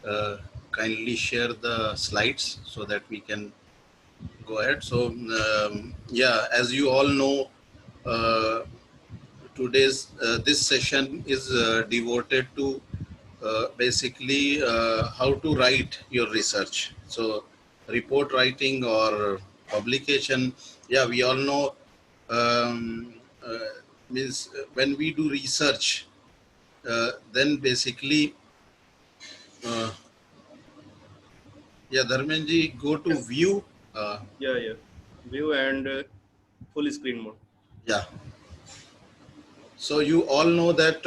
uh, kindly share the slides so that we can go ahead. So, yeah, as you all know, uh, today's this session is devoted to basically how to write your research. So, report writing or publication. Yeah, we all know uh, means when we do research, then basically, uh, yeah, Dharmenji, go to Yes. view. Uh, Yeah, yeah. View and full screen mode. yeah, so you all know that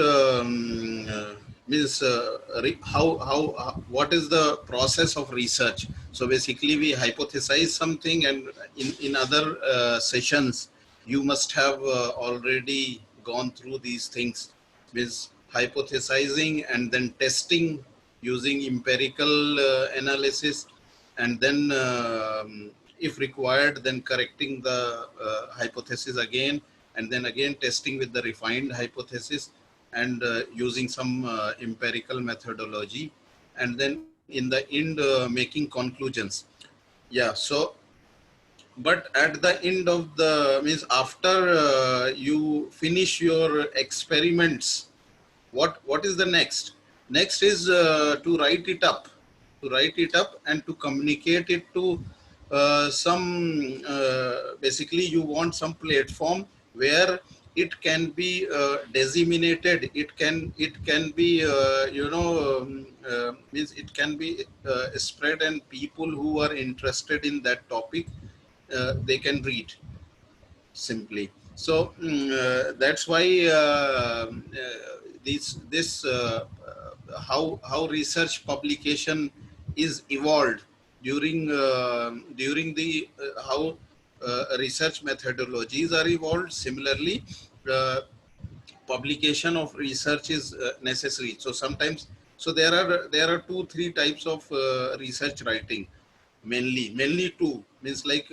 means what is the process of research. So basically we hypothesize something, and in other sessions you must have already gone through these things, means hypothesizing and then testing using empirical analysis, and then if required then correcting the hypothesis again, and then again testing with the refined hypothesis, and using some empirical methodology, and then in the end making conclusions. Yeah, so but at the end of the means after you finish your experiments, what is the next is to write it up and to communicate it to some basically you want some platform where it can be disseminated, it can be means it can be spread, and people who are interested in that topic they can read simply. So that's why this how research publication is evolved during the how research methodologies are evolved. Similarly, uh, publication of research is necessary. So sometimes, so there are two three types of research writing, mainly two, means like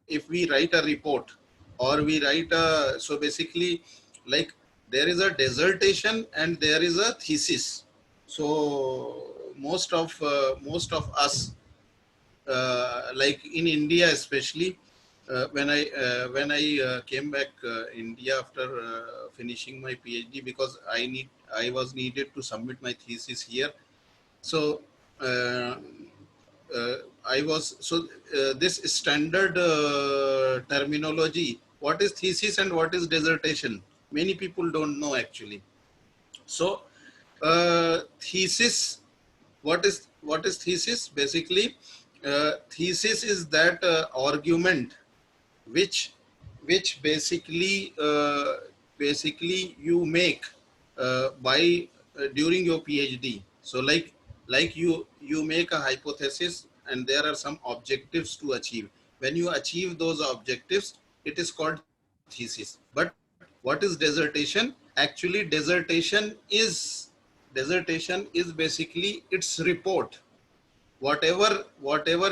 if we write a report or we write a, so basically like there is a dissertation and there is a thesis. So most of us like in India especially, when I came back India after finishing my PhD, because I was needed to submit my thesis here. So uh, uh, I was so this standard terminology. What is thesis and what is dissertation? Many people don't know actually. So thesis, what is thesis? Basically, thesis is that argument which basically you make by during your PhD. So like you make a hypothesis and there are some objectives to achieve. When you achieve those objectives, it is called thesis. But what is dissertation? Actually, dissertation is basically its report. Whatever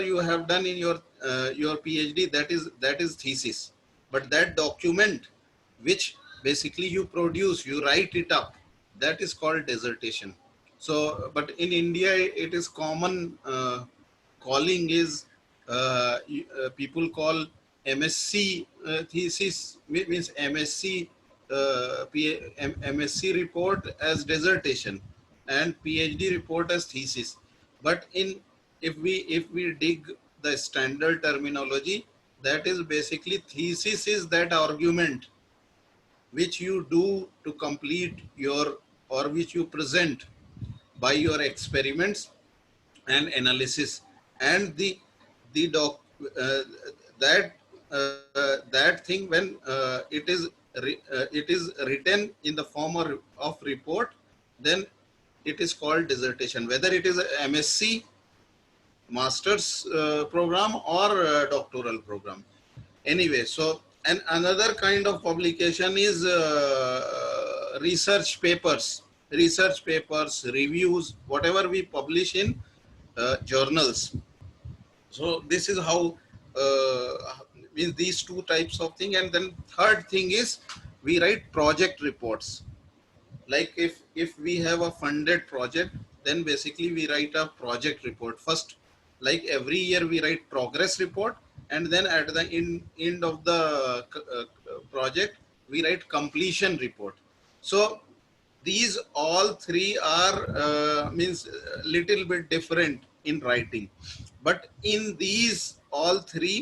you have done in your PhD, that is thesis. But that document which basically you produce, you write it up, that is called dissertation. So but in India it is common calling is people call MSc thesis, means MSc MSc report as dissertation and PhD report as thesis. But in if we dig the standard terminology, that is basically thesis is that argument which you do to complete your, or which you present by your experiments and analysis, and the doc that that thing when it is written in the form of report, then it is called dissertation, whether it is a MSc master's program or doctoral program. Anyway, so and another kind of publication is research papers, reviews, whatever we publish in journals. So this is how means these two types of thing. And then third thing is we write project reports. Like if we have a funded project, then basically we write a project report. First, like every year we write progress report, and then at the end of the project, we write completion report. So these all three are means a little bit different in writing, but in these all three,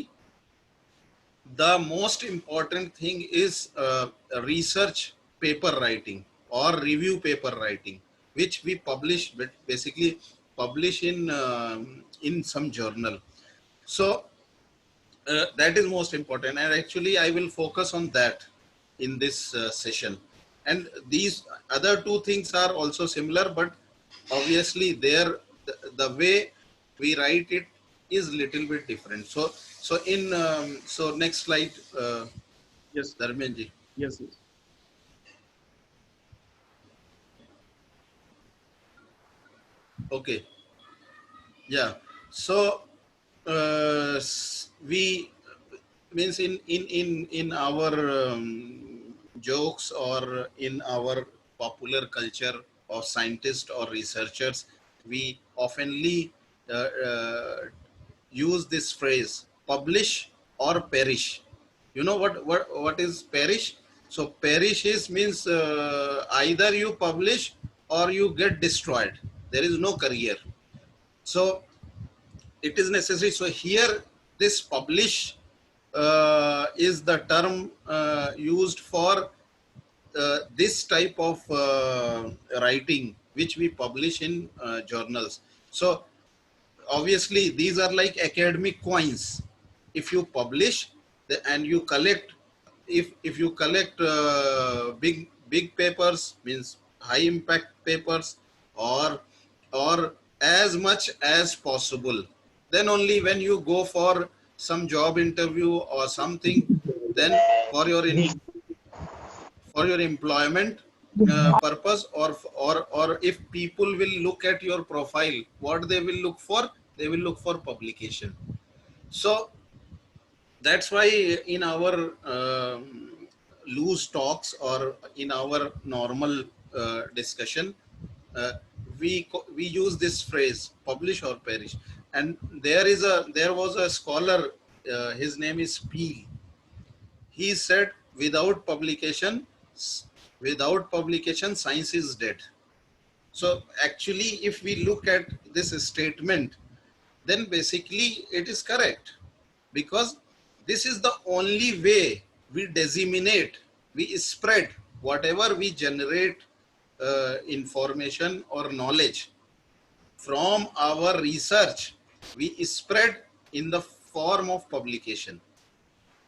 the most important thing is research paper writing or review paper writing, which we publish, but basically publish in some journal. So that is most important, and actually I will focus on that in this session. And these other two things are also similar, but obviously the way we write it is little bit different. So next slide, Yes. Dharmenji. Yes. Yes. Okay, yeah. So we means in our jokes or in our popular culture of scientists or researchers, we oftenly use this phrase, publish or perish. You know what is perish? So perish is means either you publish or you get destroyed. There is no career. So it is necessary. So here, this publish is the term used for this type of writing, which we publish in journals. So obviously, these are like academic coins. If you publish and you collect, if you collect big papers, means high impact papers, or as much as possible, then only when you go for some job interview or something, then for your employment purpose, or if people will look at your profile, what they will look for, they will look for publication. So that's why in our loose talks or in our normal discussion, uh, we use this phrase, publish or perish. And there was a scholar, his name is Peel. He said, without publication, science is dead. So actually, if we look at this statement, then basically it is correct, because this is the only way we disseminate, we spread whatever we generate information or knowledge from our research, we spread in the form of publication.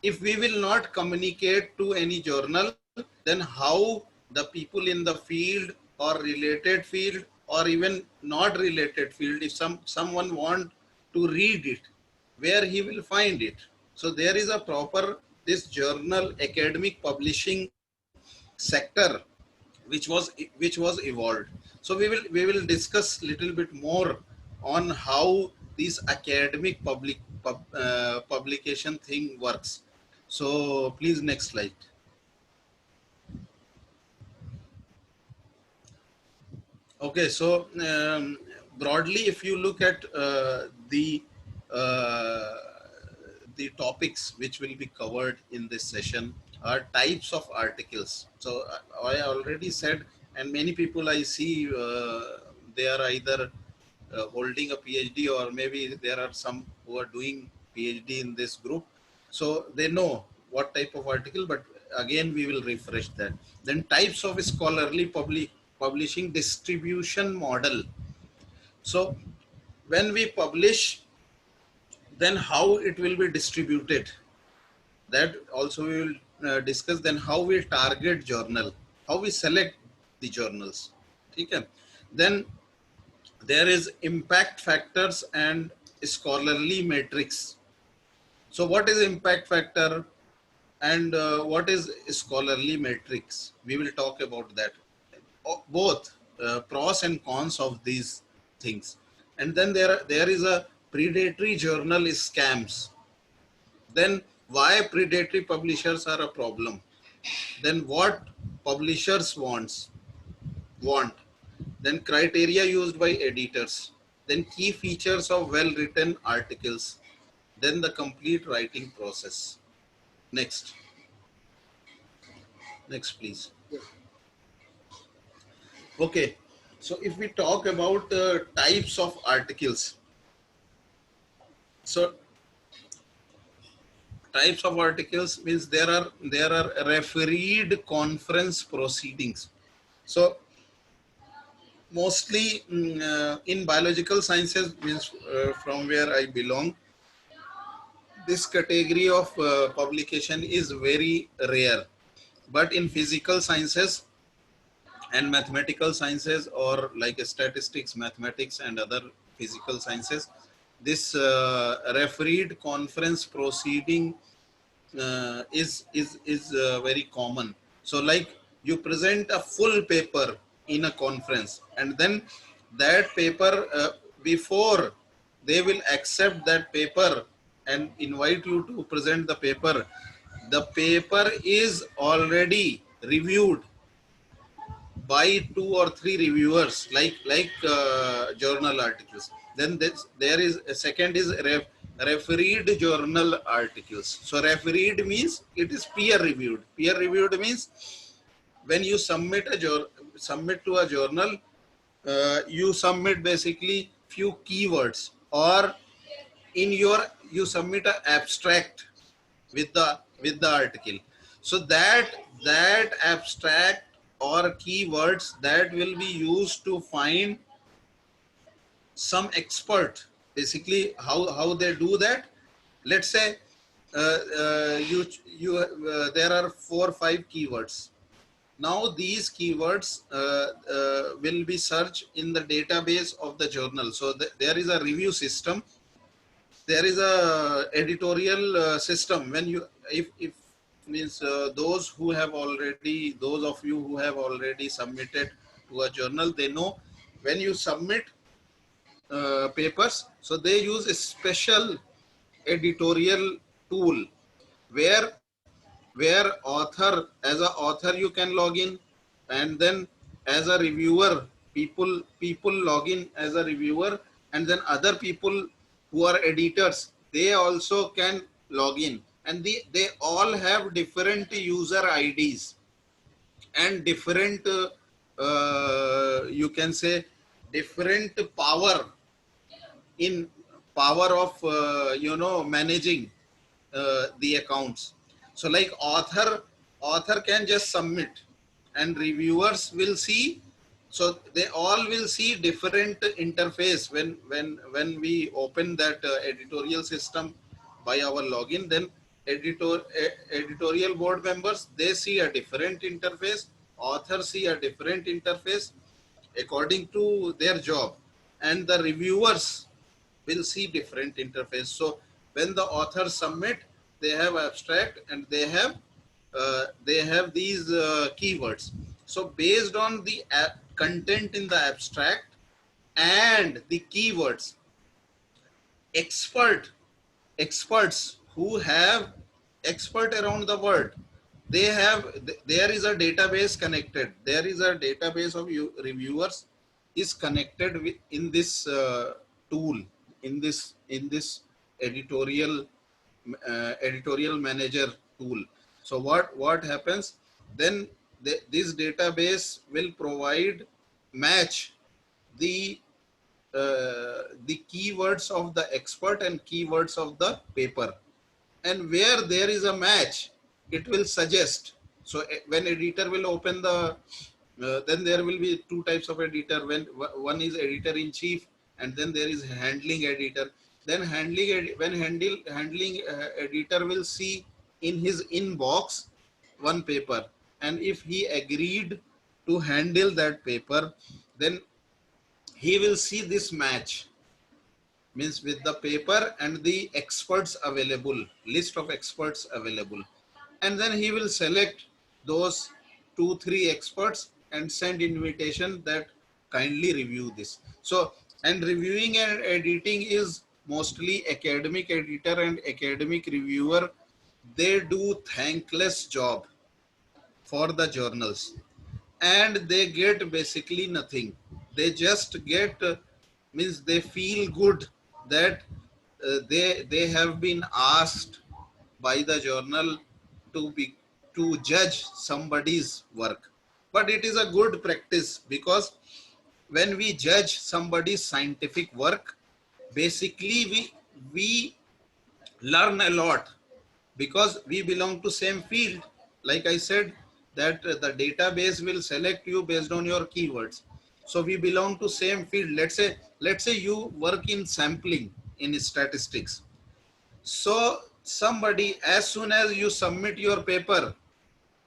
If we will not communicate to any journal, then how the people in the field or related field or even not related field, if someone want to read it, where he will find it? So there is a proper this journal academic publishing sector which was evolved. So we will discuss little bit more on how this academic publication thing works. So please, next slide. Okay, so broadly, if you look at uh, the topics which will be covered in this session are types of articles. So I already said, and many people I see, they are either holding a PhD, or maybe there are some who are doing PhD in this group. So they know what type of article, but again, we will refresh that. Then types of scholarly publishing distribution model. So when we publish, then how it will be distributed, that also we will discuss. Then how we target journal, how we select the journals. Okay. Then there is impact factors and scholarly metrics. So what is impact factor and what is scholarly metrics? We will talk about that. Both pros and cons of these things. And then there is a predatory journal scams. Then why predatory publishers are a problem? Then what publishers want? then criteria used by editors, then key features of well-written articles, then the complete writing process. Next. Next, please. Okay. So if we talk about types of articles, so types of articles means there are refereed conference proceedings. So mostly in biological sciences, means from where I belong, this category of publication is very rare. But in physical sciences and mathematical sciences, or like statistics, mathematics, and other physical sciences, this refereed conference proceeding is very common. So like you present a full paper in a conference, and then that paper, before they will accept that paper and invite you to present the paper is already reviewed by 2 or 3 reviewers, journal articles. Then there is a second is refereed journal articles. So refereed means it is peer reviewed. Peer reviewed means when you submit to a journal, you submit basically few keywords, or you submit an abstract with the article. So that abstract or keywords that will be used to find some expert. Basically, how they do that. Let's say there are 4 or 5 keywords. Now these keywords will be searched in the database of the journal. So there is a review system. There is a editorial system. When you if means those of you who have already submitted to a journal, they know when you submit papers, so they use a special editorial tool where as a author you can log in, and then as a reviewer, people log in as a reviewer, and then other people who are editors, they also can log in, and they all have different user IDs and different you can say different power of managing the accounts. So like author can just submit, and reviewers will see. So they all will see different interface when we open that editorial system by our login. Then editorial board members, they see a different interface, authors see a different interface according to their job, and the reviewers will see different interface. So when the authors submit, they have abstract, and they have these keywords. So based on the content in the abstract and the keywords, experts who have expert around the world, there is a database connected. There is a database of reviewers is connected with in this tool, in this editorial manager tool. So what happens then? This database will match the keywords of the expert and keywords of the paper, and where there is a match, it will suggest. So when editor will open the then there will be 2 types of editor. When one is editor in chief, and then there is handling editor. Then handling editor will see in his inbox one paper, and if he agreed to handle that paper, then he will see this match, means with the paper and the experts available, list of experts available, and then he will select those 2-3 experts and send invitation that kindly review this. So, and reviewing and editing is mostly academic editor and academic reviewer. They do thankless job for the journals. and they get basically nothing. They just get, means they feel good that they have been asked by the journal to be to judge somebody's work. But it is a good practice, because when we judge somebody's scientific work, basically we learn a lot, because we belong to same field. Like I said, that the database will select you based on your keywords. So we belong to same field. Let's say you work in sampling in statistics. So somebody, as soon as you submit your paper,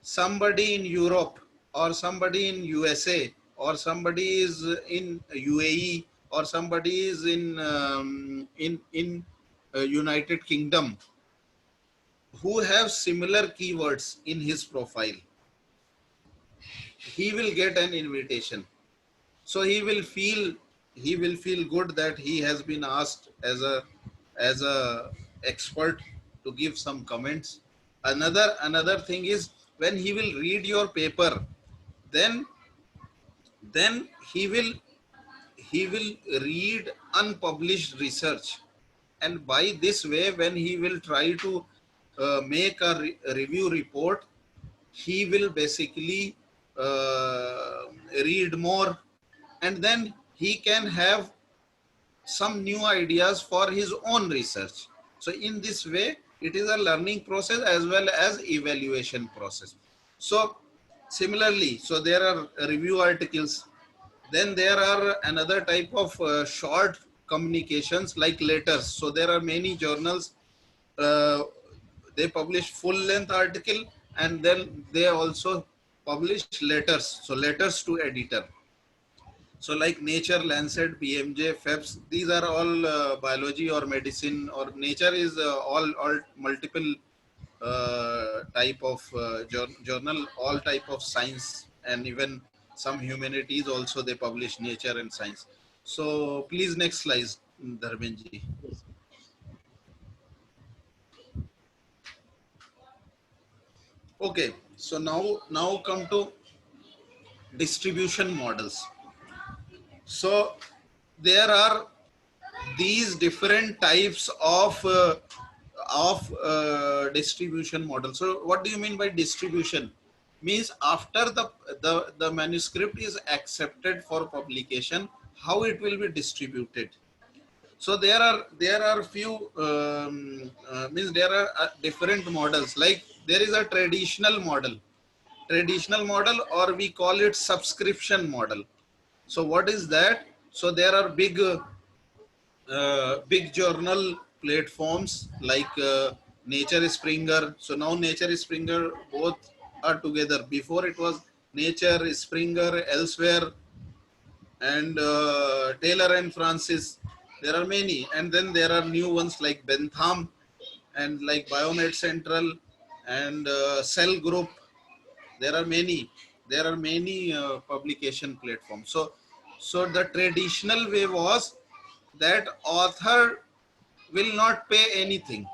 somebody in Europe or somebody in USA or somebody is in UAE or somebody is in United Kingdom, who have similar keywords in his profile, he will get an invitation. So he will feel good that he has been asked as a expert to give some comments. Another thing is, when he will read your paper, then then he will read unpublished research, and by this way, when he will try to make a review report, he will basically read more, and then he can have some new ideas for his own research. So in this way, it is a learning process as well as evaluation process. So similarly, so there are review articles, then there are another type of short communications like letters. So there are many journals, uh, they publish full length article, and then they also publish letters. So letters to editor. So like Nature, Lancet, BMJ, FEPS, these are all biology or medicine, or Nature is all multiple type of journal, all type of science, and even some humanities also they publish Nature and Science. So please next slide, Dharmenji. Yes. Okay, so now come to distribution models. So there are these different types of distribution model. So what do you mean by distribution? Means after the manuscript is accepted for publication, how it will be distributed. So there are few means there are different models. Like there is a traditional model, or we call it subscription model. So what is that? So there are big journal platforms like Nature Springer. So now Nature Springer both are together. Before it was Nature Springer, Elsewhere, and Taylor and Francis. There are many, and then there are new ones like Bentham and like Biomed Central and Cell Group. There are many. There are many publication platforms. So the traditional way was that author will not pay anything.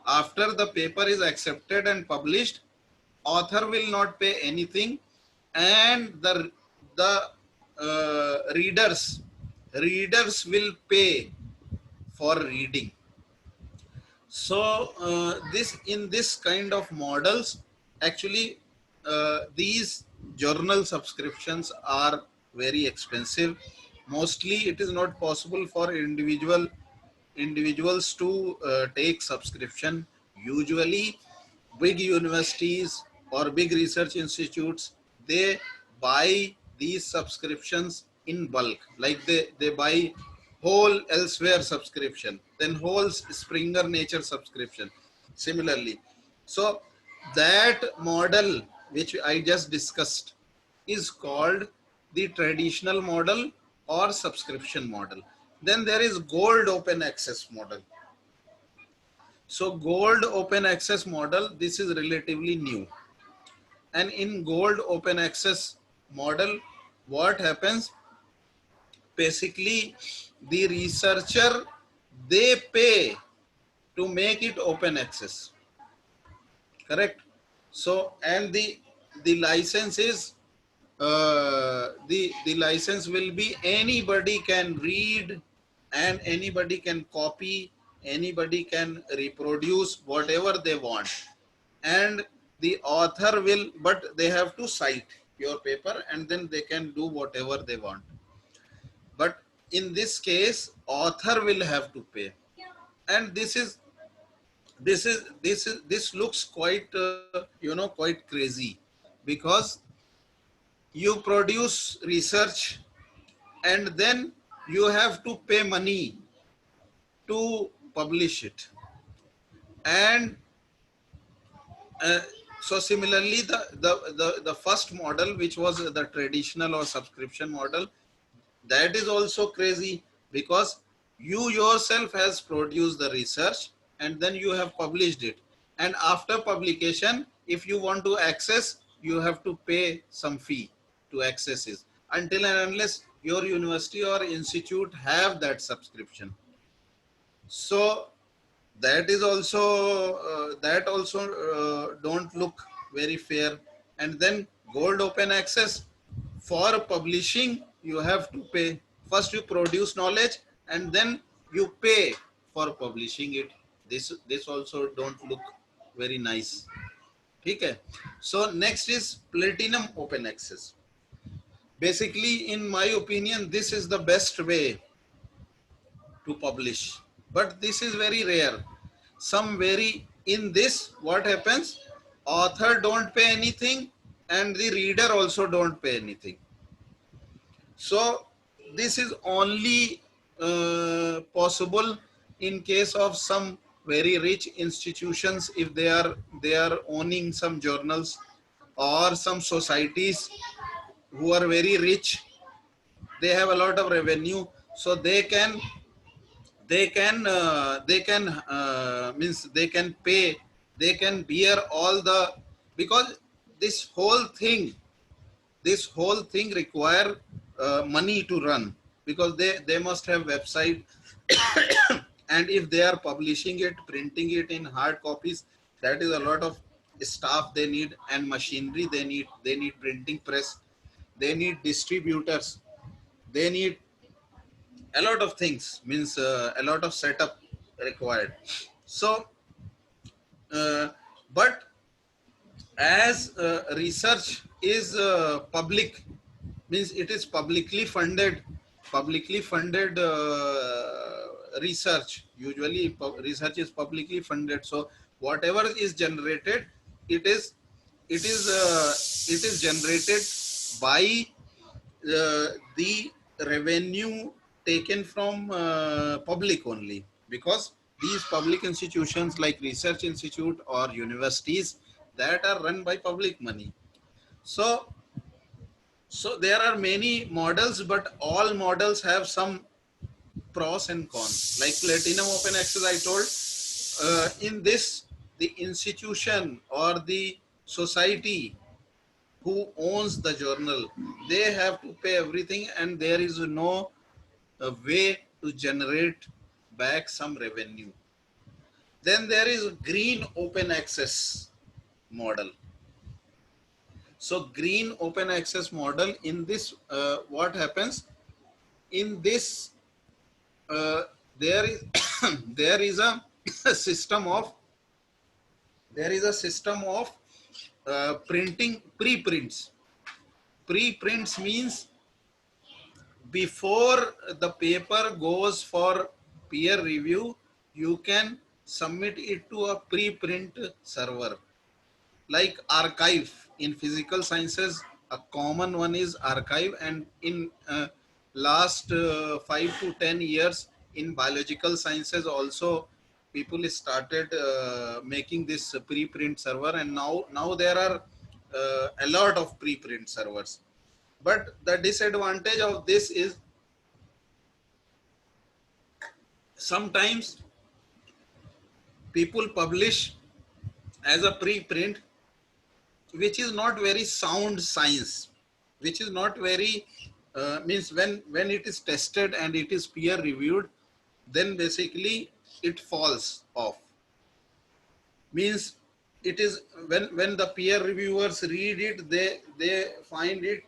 After the paper is accepted and published, author will not pay anything, and the readers will pay for reading. So this in this kind of models, actually these journal subscriptions are very expensive. Mostly it is not possible for individuals to take subscription. Usually big universities or big research institutes, they buy these subscriptions in bulk. Like they buy whole Elsewhere subscription, then whole Springer Nature subscription, similarly. So that model which I just discussed is called the traditional model or subscription model. Then there is gold open access model. So gold open access model, this is relatively new. And in gold open access model, what happens? Basically, the researcher, they pay to make it open access. Correct? So, and the license is the license will be anybody can read and anybody can copy, anybody can reproduce whatever they want, and the author will, but they have to cite your paper and then they can do whatever they want. But in this case, author will have to pay, and this looks quite quite crazy, because you produce research and then you have to pay money to publish it. And uh, so similarly, the first model, which was the traditional or subscription model, that is also crazy, because you yourself has produced the research and then you have published it, and after publication, if you want to access, you have to pay some fee to access it, until and unless your university or institute have that subscription. So that is also don't look very fair. And then gold open access, for publishing you have to pay. First you produce knowledge and then you pay for publishing it. This also don't look very nice. Okay. So next is platinum open access. Basically, in my opinion, this is the best way to publish, but this is very rare. Some very, in this what happens, author don't pay anything and the reader also don't pay anything. So this is only possible in case of some very rich institutions, if they are owning some journals, or some societies who are very rich, they have a lot of revenue, so they can means they can pay, they can bear all the, because this whole thing require money to run, because they must have website and if they are publishing it, printing it in hard copies, that is a lot of staff they need, and machinery they need printing press, they need distributors, they need a lot of things, means a lot of setup required. So but as research is public, means it is publicly funded research, usually research is publicly funded, so whatever is generated, it is it is it is generated by the revenue taken from public only, because these public institutions like research institute or universities, that are run by public money. So so there are many models, but all models have some pros and cons. Like platinum open access, I told, in this, the institution or the society who owns the journal, they have to pay everything, and there is no way to generate back some revenue. Then there is green open access model. So green open access model, in this, what happens in this, uh, there is there is a system of printing preprints. Preprints means before the paper goes for peer review, you can submit it to a preprint server, like archive. In physical sciences, a common one is archive, and in last 5 to 10 years, in biological sciences also, people started making this preprint server, and now there are a lot of preprint servers. But the disadvantage of this is, sometimes people publish as a preprint, which is not very sound science, which is not very means when it is tested and it is peer reviewed, then basically it falls off. Means it is, when the peer reviewers read it, they find it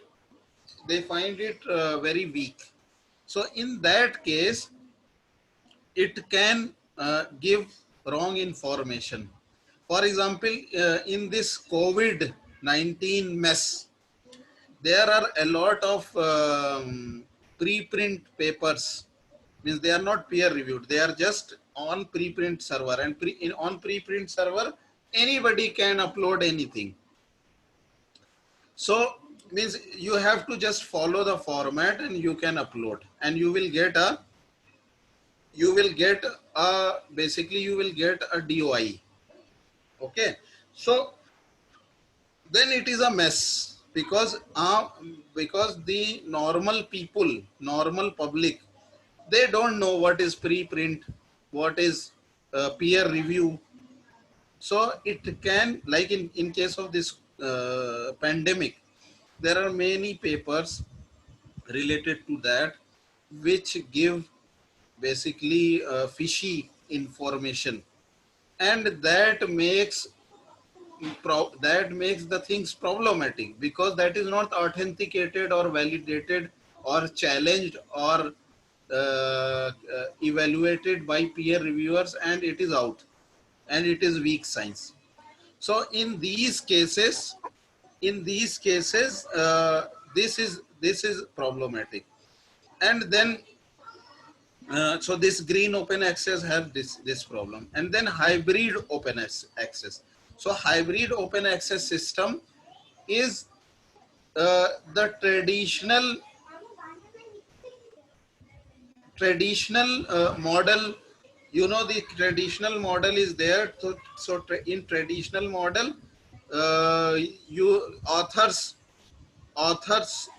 very weak. So in that case, it can give wrong information. For example, in this COVID-19 mess, there are a lot of preprint papers. Means they are not peer reviewed. They are just on preprint server, and on preprint server, anybody can upload anything. So means you have to just follow the format and you can upload, and you will get basically you will get a DOI. Okay, so then it is a mess, because the normal public, they don't know what is preprint, what is peer review. So it can, like in case of this pandemic, there are many papers related to that which give basically fishy information, and that makes the things problematic, because that is not authenticated or validated or challenged or evaluated by peer reviewers, and it is out, and it is weak science. So in these cases, this is problematic. And then so this green open access have this problem. And then hybrid open access. So hybrid open access system is the traditional model. You know, the traditional model is there. So in traditional model, you authors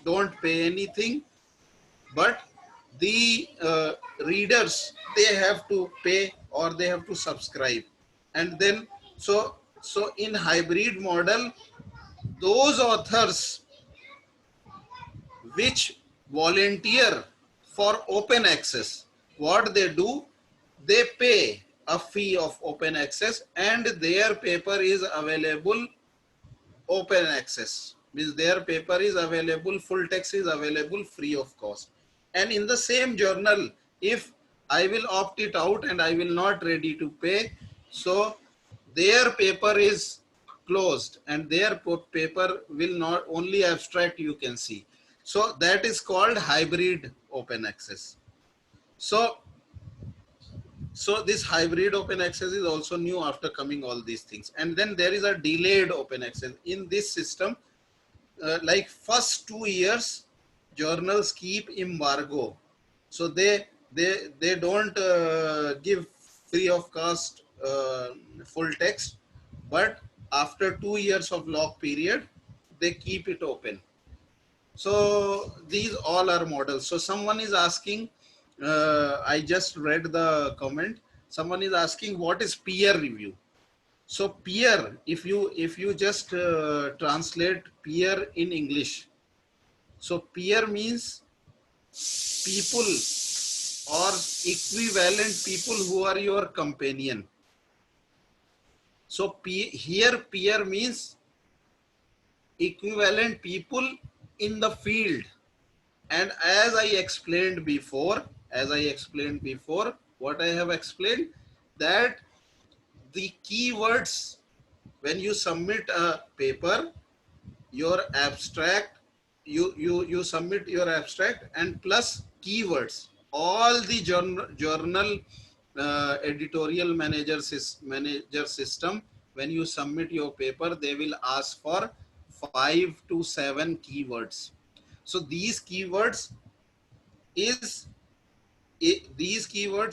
don't pay anything, but the readers, they have to pay or they have to subscribe. And then so in hybrid model, those authors which volunteer for open access, what they do, they pay a fee of open access, and their paper is available open access. Means their paper is available, full text is available free of cost. And in the same journal, if I will opt it out and I will not ready to pay, so their paper is closed, and their paper will not, only abstract you can see. So that is called hybrid open access. So this hybrid open access is also new after coming all these things. And then there is a delayed open access. In this system, like first 2 years, journals keep embargo. So they don't give free of cost full text, but after 2 years of lock period, they keep it open. So these all are models. So someone is asking, I just read the comment. Someone is asking, what is peer review? So peer, if you just translate peer in English, so peer means people or equivalent people who are your companion. So here peer means equivalent people in the field. And as I explained before, what I have explained, that the keywords, when you submit a paper, your abstract, you submit your abstract and plus keywords. All the journal editorial manager system, when you submit your paper, they will ask for 5 to 7 keywords. So these keywords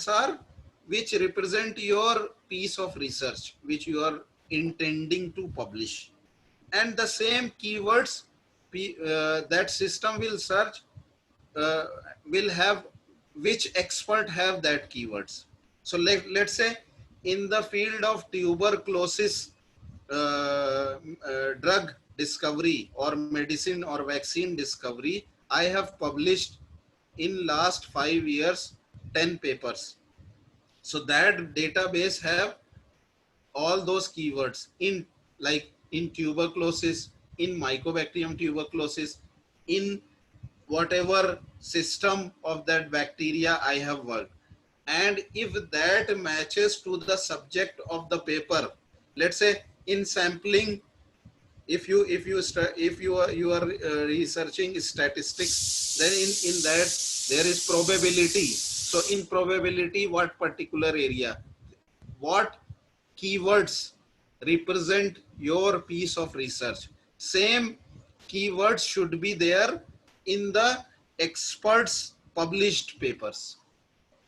are which represent your piece of research which you are intending to publish. And the same keywords that system will search will have which expert have that keywords. So let's say in the field of tuberculosis drug discovery or medicine or vaccine discovery, I have published in last 5 years 10 papers. So that database have all those keywords in, like in tuberculosis, in Mycobacterium tuberculosis, in whatever system of that bacteria I have worked. And if that matches to the subject of the paper, let's say in sampling, if you are researching statistics, then in that there is probability. So in probability, what particular area, what keywords represent your piece of research, same keywords should be there in the experts published papers,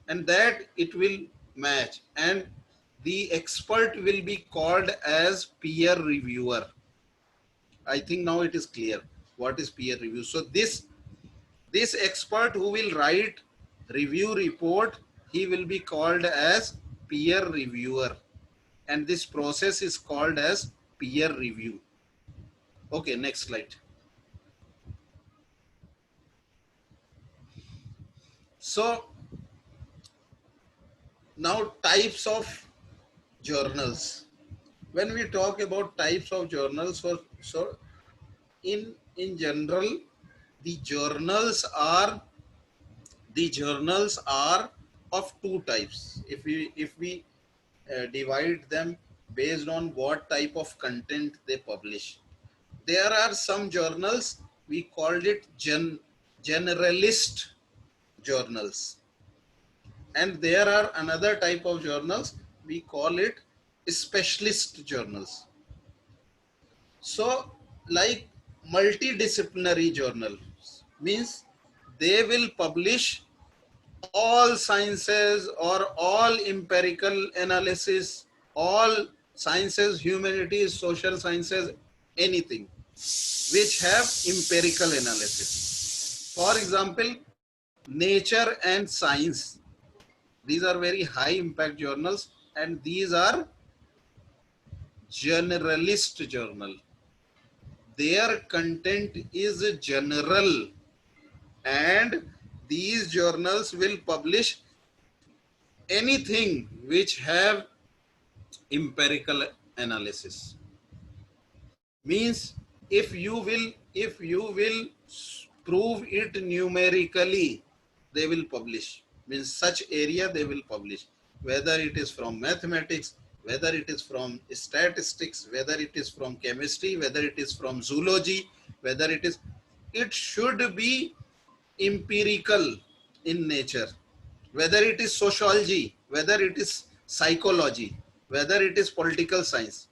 and that it will match, and the expert will be called as peer reviewer. I think now it is clear what is peer review. So this expert who will write review report, he will be called as peer reviewer, and this process is called as peer review. Okay, next slide. So now types of journals. When we talk about types of journals, so in general, the journals are of two types. If we divide them based on what type of content they publish, there are some journals we called it generalist journals, and there are another type of journals we call it specialist journals. So like multidisciplinary journals means they will publish all sciences or all empirical analysis, all sciences, humanities, social sciences, anything which have empirical analysis. For example, Nature and Science. These are very high impact journals, and these are generalist journal. Their content is general, and these journals will publish anything which have empirical analysis. Means if you will prove it numerically, they will publish. Means such area they will publish, whether it is from mathematics, whether it is from statistics, whether it is from chemistry, whether it is from zoology, whether it should be empirical in nature, whether it is sociology, whether it is psychology, whether it is political science,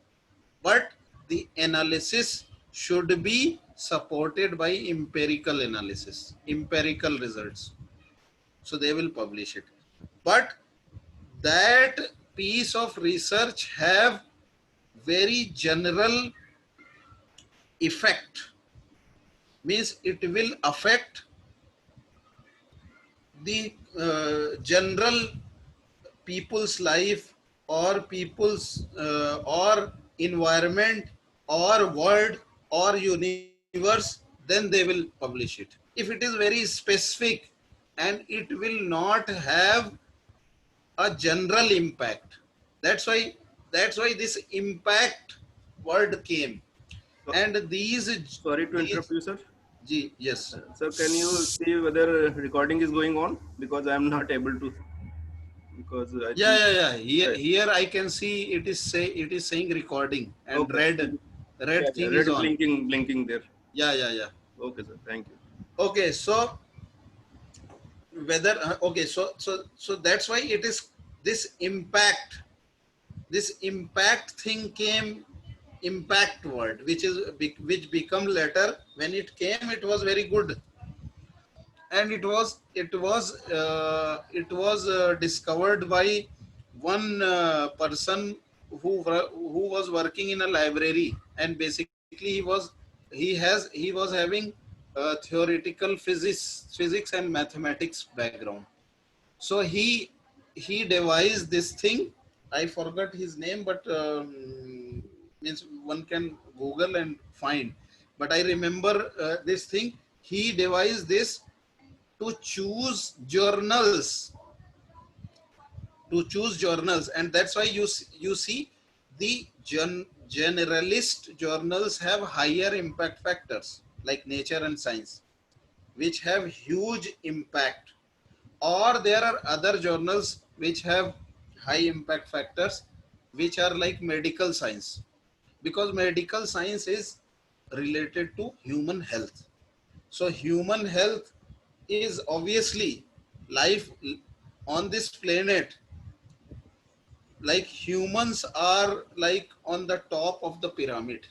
but the analysis should be supported by empirical analysis, empirical results. So they will publish it. But that piece of research have very general effect, means it will affect the general people's life or people's or environment or world or universe, then they will publish it. If it is very specific and it will not have a general impact, that's why this impact word came. So, And these sorry to interrupt you, sir. yes. So can you see whether recording is going on? Because I am not able to. Because I think. Yeah. Here, Right. here I can see it is saying recording, and Okay. red thing is Red on. blinking there. Yeah. Okay, sir. Thank you. Okay, so whether okay, so that's why it is this impact thing came, impact word, which become later. When it came, it was very good, and it was discovered by one person who was working in a library, and basically he was having theoretical physics and mathematics background. So he devised this thing. I forgot his name, but means one can Google and find. But I remember this thing. He devised this to choose journals, and that's why you see the generalist journals have higher impact factors like Nature and Science. which have huge impact, or there are other journals which have high impact factors, which are like medical science, because medical science is related to human health. So human health is obviously life on this planet. Like humans are like on the top of the pyramid.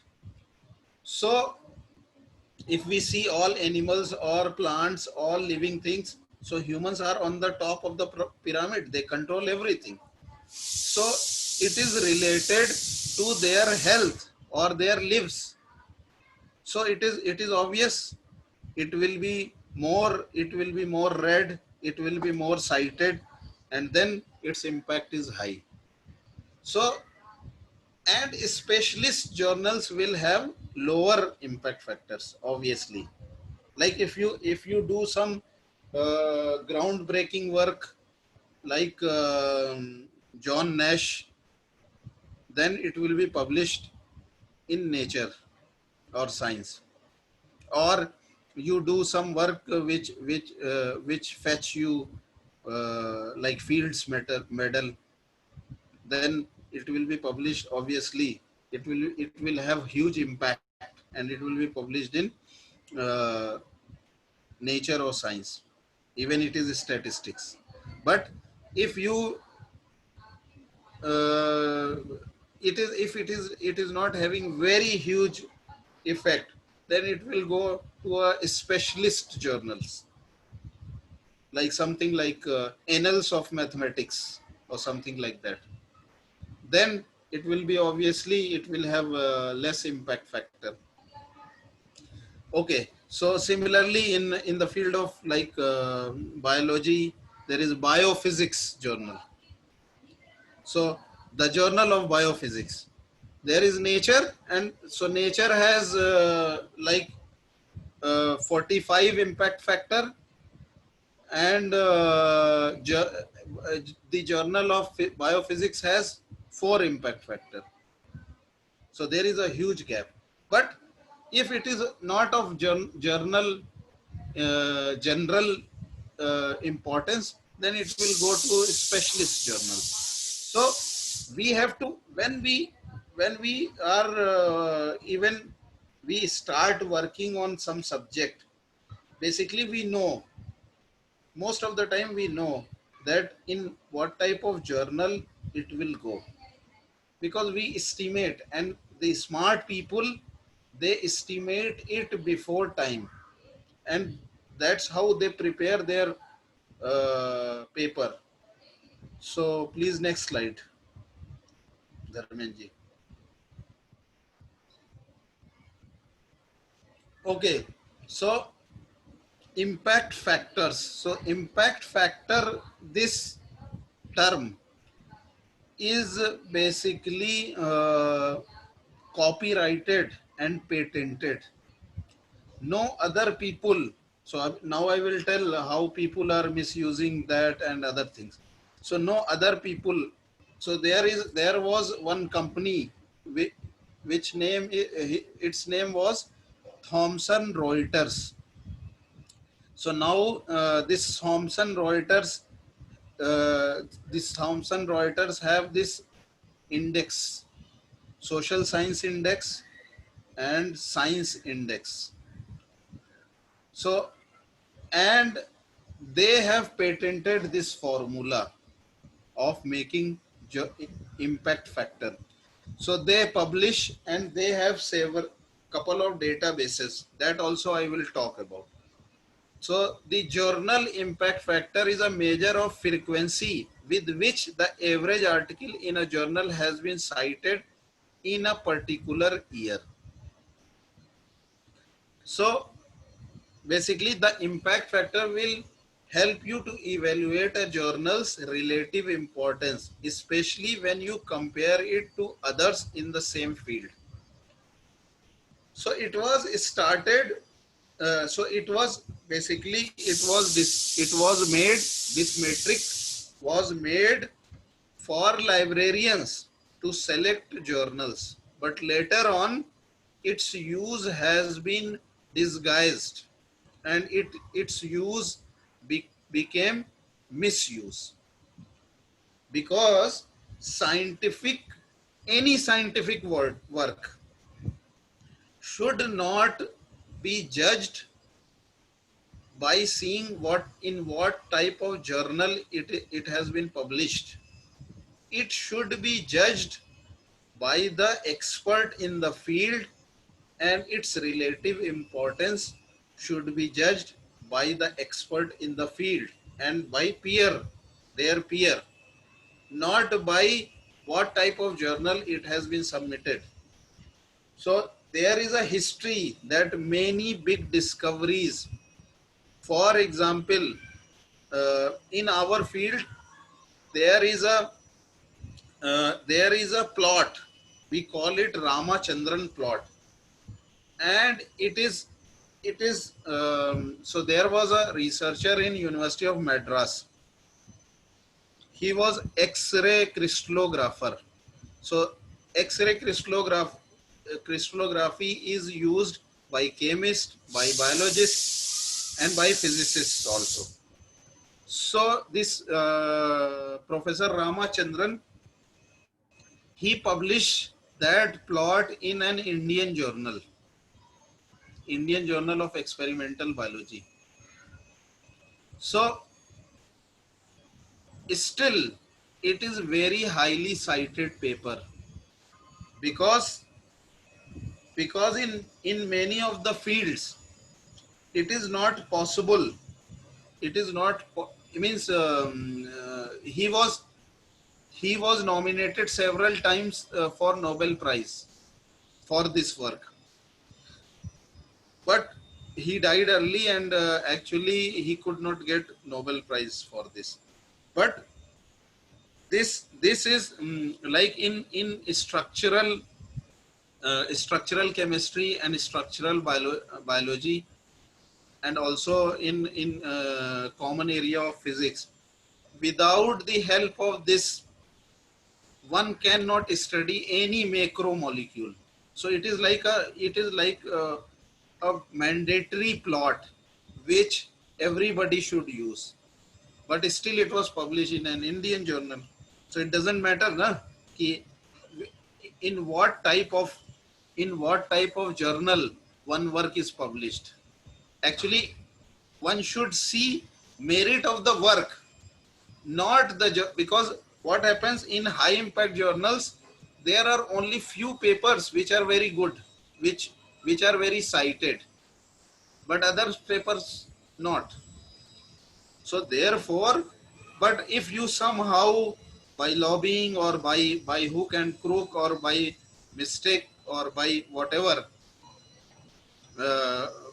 So if we see all animals or plants, all living things, so humans are on the top of the pyramid. They control everything. So it is related to their health or their lives. So it is obvious. It will be more read, it will be more cited, and then its impact is high. So, and specialist journals will have lower impact factors, obviously. Like if you do some groundbreaking work like John Nash, then it will be published in Nature or Science. Or you do some work which fetch you like Fields medal, then it will be published. Obviously, it will have huge impact, and it will be published in uh, Nature or Science, even it is statistics. But if you uh, if it is not having very huge effect, then it will go to a specialist journals, like something like Annals of Mathematics or something like that. Then it will be, obviously it will have less impact factor. Okay, so similarly in the field of like biology, there is Biophysics journal. So the Journal of Biophysics, there is Nature, and so Nature has like 45 impact factor, and the Journal of Biophysics has 4 impact factor. So there is a huge gap. But if it is not of journal general importance, then it will go to specialist journal. So we have to, when we are even we start working on some subject, basically we know, most of the time we know that in what type of journal it will go, because we estimate, and the smart people, they estimate it before time, and that's how they prepare their paper. So please, next slide, Dharmenji. Okay, so impact factors. So impact factor, this term is basically copyrighted and patented. No other people. So now I will tell how people are misusing that and other things. So no other people. So there was one company which its name was Thomson Reuters. So now uh, this Thomson Reuters have this index, social science index and science index. So, and they have patented this formula of making impact factor. So they publish, and they have several couple of databases that also I will talk about. So the journal impact factor is a measure of frequency with which the average article in a journal has been cited in a particular year. So basically, the impact factor will help you to evaluate a journal's relative importance, especially when you compare it to others in the same field. So it was started. So it was basically, it was made. This metric was made for librarians to select journals, but later on, its use has been disguised and its use became misuse, because any scientific work should not be judged by seeing what type of journal it has been published. It should be judged by the expert in the field, and its relative importance should be judged by the expert in the field and by their peer, not by what type of journal it has been submitted. So there is a history that many big discoveries, for example, in our field, there is a plot. We call it Ramachandran plot, and so there was a researcher in University of Madras. He was X-ray crystallographer. So X-ray crystallography is used by chemists, by biologists, and by physicists also. So this Professor Ramachandran, he published that plot in an Indian Journal of Experimental Biology. So still, it is very highly cited paper, because in many of the fields it is not possible. It is not. It means he was nominated several times for Nobel Prize for this work, but he died early, and actually he could not get Nobel Prize for this. But this is like in structural chemistry and structural biology, and also in common area of physics. Without the help of this, one cannot study any macromolecule. So it is like a mandatory plot which everybody should use. But still, it was published in an Indian journal. So it doesn't matter, na, ki in what type of journal one work is published. Actually, one should see merit of the work, not because what happens in high impact journals, there are only few papers which are very good, which are very cited, but other papers not. So therefore, but if you somehow, by lobbying or by hook and crook or by mistake or by whatever,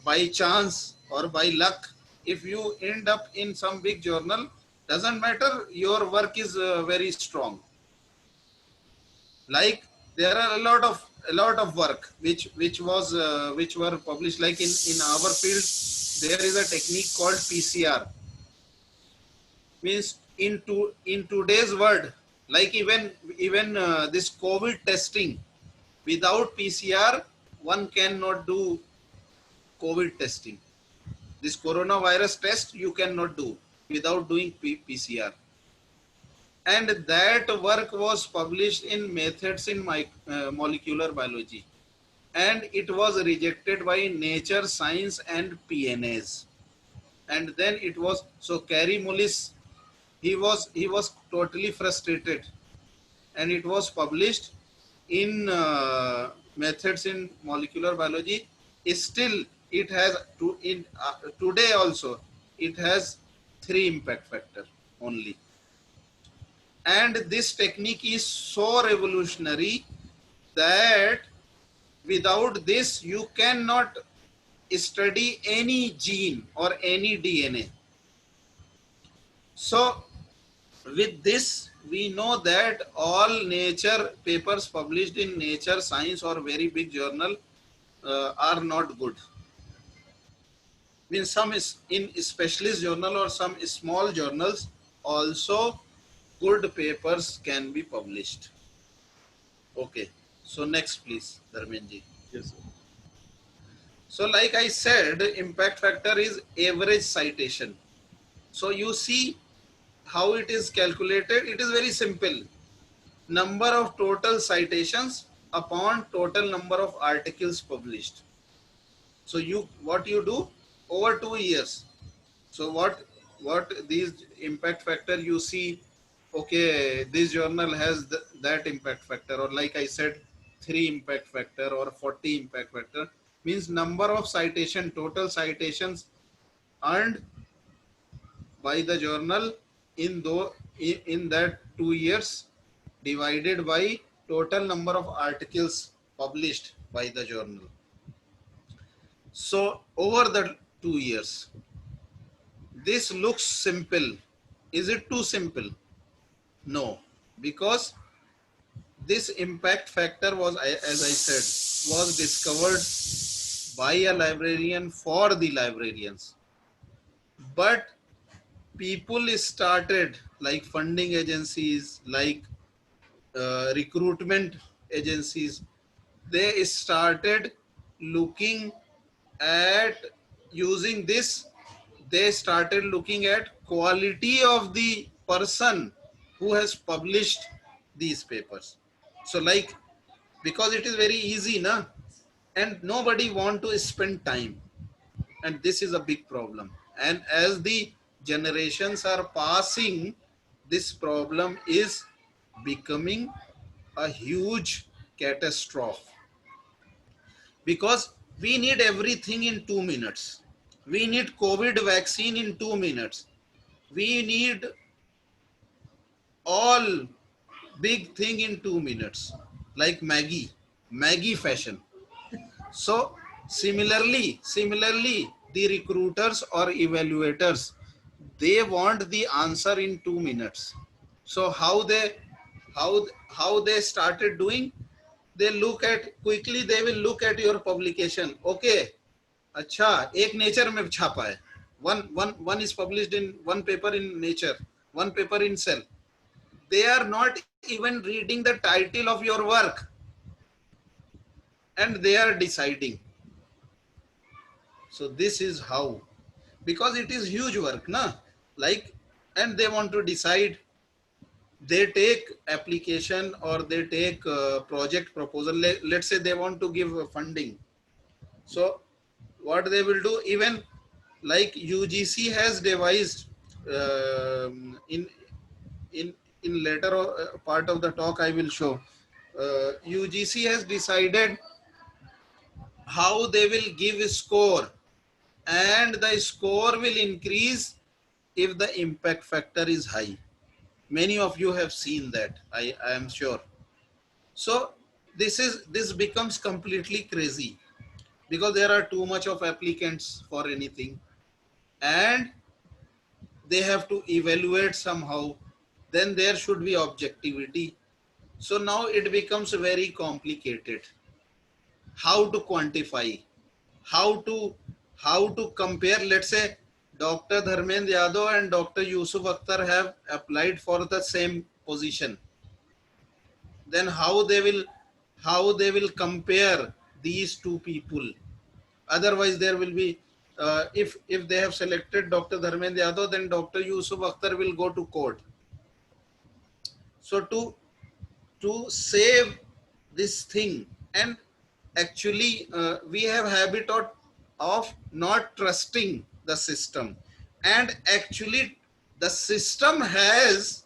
by chance or by luck, if you end up in some big journal, doesn't matter, your work is very strong. Like there are a lot of work which were published, like in our field there is a technique called PCR. Means in today's world, like even this COVID testing, without PCR one cannot do COVID testing. This coronavirus test you cannot do without doing PCR. And that work was published in Methods in Molecular Biology, and it was rejected by Nature, Science and PNAS. And then it was, so Kary Mullis, he was totally frustrated, and it was published in Methods in Molecular Biology. Still it has today also it has 3 impact factor only. And this technique is so revolutionary that without this you cannot study any gene or any DNA. So with this, we know that all Nature papers published in Nature, Science or very big journal are not good. Means some is in specialist journal or some small journals also good papers can be published. Okay, so next please, Dharmenji. Yes, sir. So like I said, impact factor is average citation. So you see how it is calculated. It is very simple. Number of total citations upon total number of articles published. So what you do over 2 years. So what these impact factor you see, okay, this journal has that impact factor, or like I said, 3 impact factor or 40 impact factor, means number of citation, total citations earned by the journal in that 2 years divided by total number of articles published by the journal. So over the 2 years, this looks simple. Is it too simple? No, because this impact factor was, as I said, was discovered by a librarian for the librarians. But people started, like funding agencies, like recruitment agencies, they started looking at using this. They started looking at quality of the person who has published these papers. So like, because it is very easy na, and nobody want to spend time, and this is a big problem. And as the generations are passing, this problem is becoming a huge catastrophe, because we need everything in 2 minutes. We need COVID vaccine in 2 minutes. We need all big thing in 2 minutes, like Maggie fashion. So similarly, the recruiters or evaluators, they want the answer in 2 minutes. So how they started doing? They look at quickly. They will look at your publication. Okay, अच्छा एक nature में छापा है, one is published in one paper in Nature, one paper in Cell. They are not even reading the title of your work, and they are deciding. So this is how, because it is huge work na, like, and they want to decide. They take application or they take project proposal. Let's say they want to give funding. So what they will do, even like UGC has devised, in in in later part of the talk I will show, UGC has decided how they will give a score, and the score will increase if the impact factor is high. Many of you have seen that, I am sure. So this becomes completely crazy, because there are too much of applicants for anything, and they have to evaluate somehow. Then there should be objectivity. So now it becomes very complicated. How to quantify, how to compare. Let's say Dr. Dharmendra Yadav and Dr. Yusuf Akhtar have applied for the same position. Then how they will compare these two people? Otherwise there will be, if they have selected Dr. Dharmendra Yadav, then Dr. Yusuf Akhtar will go to court. So to save this thing, and actually we have habit of not trusting the system, and actually the system has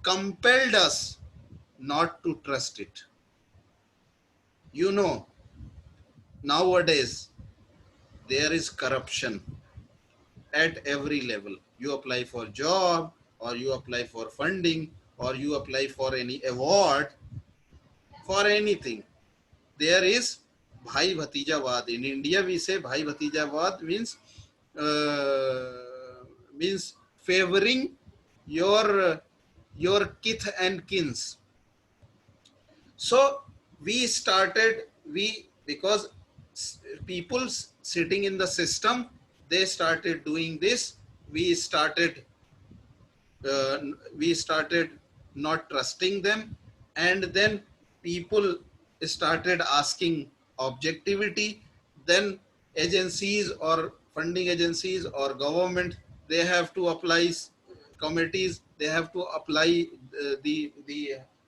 compelled us not to trust it. You know, nowadays there is corruption at every level. You apply for job, or you apply for funding, or you apply for any award, for anything, there is bhai bhatijawad. In India we say bhai bhatijawad, means favoring your kith and kins. So because people sitting in the system, they started doing this. We started not trusting them, and then people started asking objectivity, then agencies or funding agencies or government, they have to apply, committees, they have to apply, the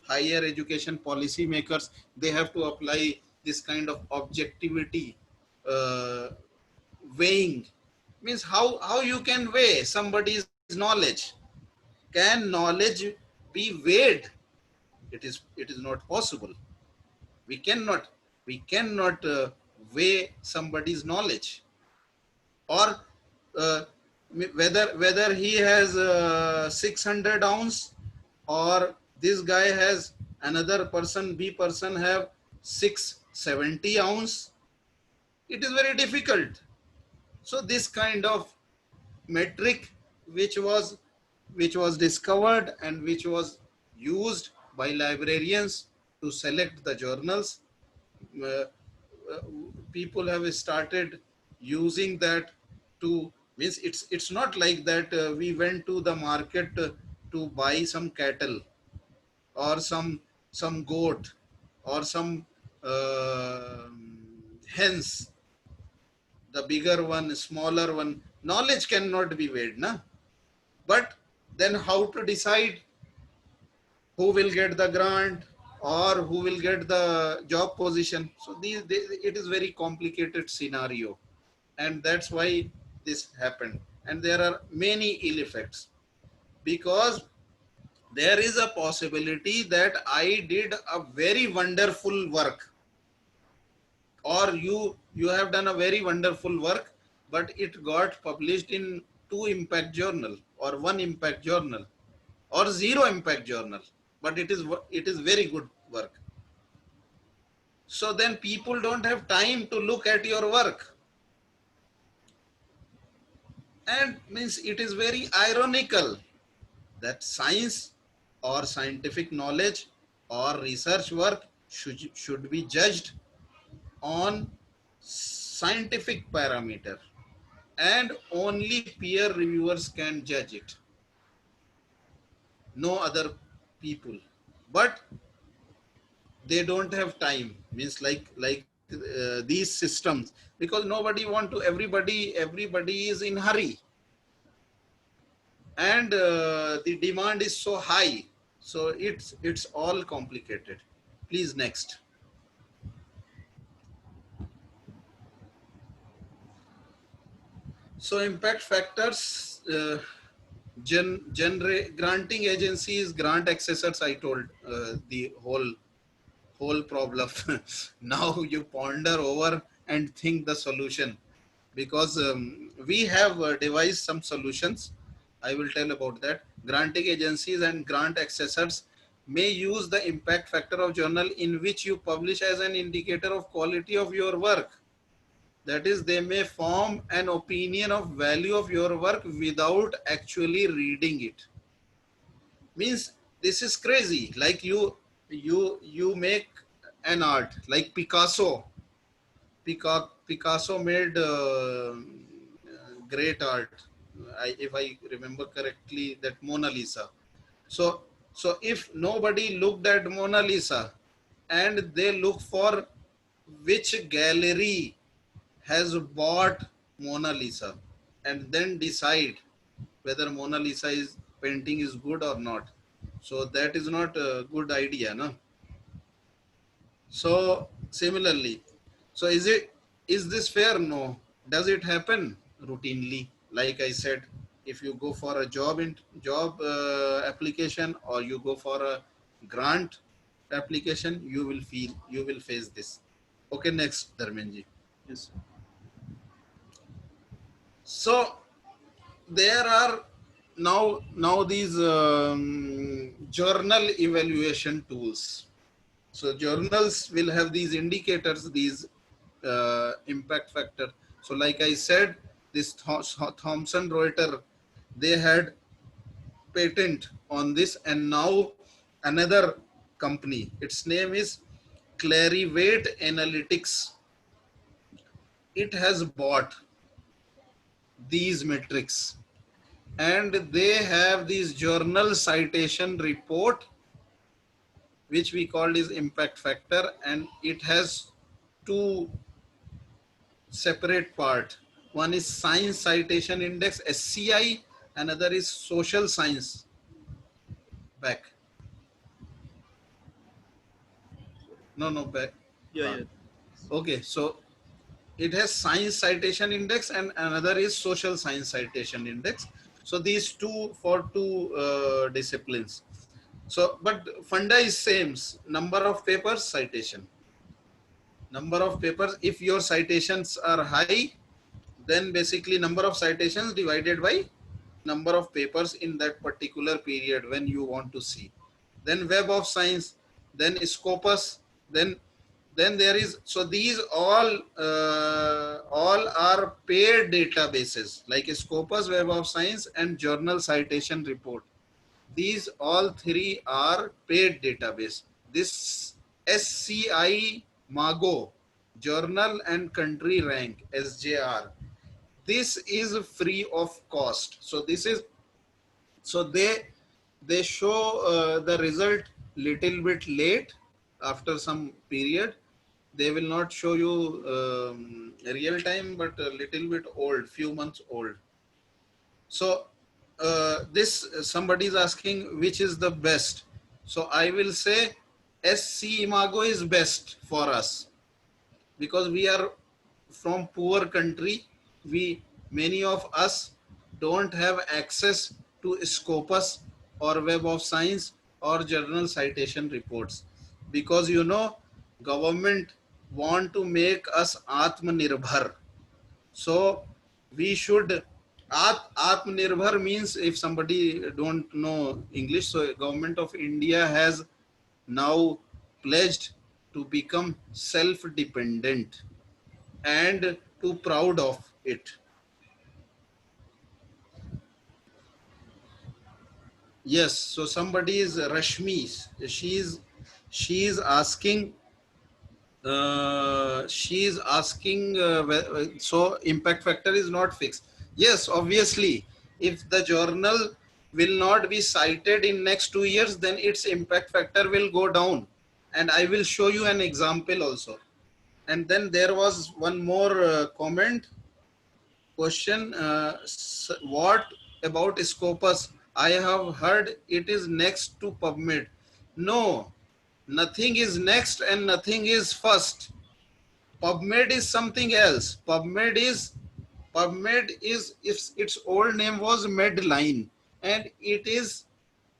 higher education policy makers, they have to apply this kind of objectivity, uh, weighing. Means how you can weigh somebody's knowledge? Can knowledge be weighed? It is not possible. We cannot weigh somebody's knowledge, or uh, whether he has 600 ounce, or this guy has, another person, B person have 670 ounce. It is very difficult. So this kind of metric, which was discovered and which was used by librarians to select the journals, uh, people have started using that to, means it's not like that we went to the market to buy some cattle or some goat or some uh, hens, the bigger one, smaller one. Knowledge cannot be weighed, na? But then how to decide who will get the grant or who will get the job position? So it is very complicated scenario, and that's why this happened. And there are many ill effects, because there is a possibility that I did a very wonderful work, or you have done a very wonderful work, but it got published in 2 impact journal or 1 impact journal or 0 impact journal, but it is very good work. So then people don't have time to look at your work. And means it is very ironical that science or scientific knowledge or research work should be judged on scientific parameter, and only peer reviewers can judge it, no other people. But they don't have time, means these systems, because nobody want to, everybody is in hurry, and the demand is so high, so it's all complicated. Please, next. So impact factors, granting agencies, grant accessors, I told the whole problem. Now you ponder over and think the solution, because we have devised some solutions. I will tell about that. Granting agencies and grant accessors may use the impact factor of journal in which you publish as an indicator of quality of your work. That is, they may form an opinion of value of your work without actually reading it. Means this is crazy. Like you make an art like Picasso made great art. If I remember correctly, that Mona Lisa. So if nobody looked at Mona Lisa, and they look for which gallery has bought Mona Lisa, and then decide whether Mona Lisa is painting is good or not. So that is not a good idea, no? So similarly, so is this fair? No. Does it happen routinely? Like I said, if you go for a job application, or you go for a grant application, you will face this. Okay, next, Dharmenji. Yes. So there are now these journal evaluation tools. So journals will have these indicators, these impact factor. So like I said, this Thomson Reuters, they had patent on this, and now another company, its name is Clarivate Analytics, it has bought these metrics, and they have these journal citation report, which we call is impact factor, and it has two separate part. One is Science Citation Index, SCI, another is Social Science back. No, back. Yeah, yeah. Okay, so it has Science Citation Index and another is Social Science Citation Index. So these two for two disciplines. So, but funda is same, number of papers, citation. Number of papers, if your citations are high, then basically number of citations divided by number of papers in that particular period when you want to see. Then Web of Science, then Scopus, then there is, so these all are paid databases like Scopus, Web of Science and Journal Citation Report. These all three are paid database. This SCI Mago, Journal and Country Rank, SJR, this is free of cost. So this is, so they show the result little bit late after some period. They will not show you real time, but a little bit old, few months old. So this somebody is asking which is the best. So I will say SC Imago is best for us because we are from poor country. We, many of us don't have access to Scopus or Web of Science or Journal Citation Reports because you know government want to make us Atmanirbhar. So we should, Atmanirbhar means, if somebody don't know English, so government of India has now pledged to become self-dependent and too proud of it. Yes, so somebody is Rashmi. She is asking. So impact factor is not fixed. Yes, obviously, if the journal will not be cited in next 2 years, then its impact factor will go down. And I will show you an example also. And then there was one more comment. Question, what about Scopus? I have heard it is next to PubMed. No, nothing is next and nothing is first. PubMed is something else. PubMed is its old name was Medline, and it is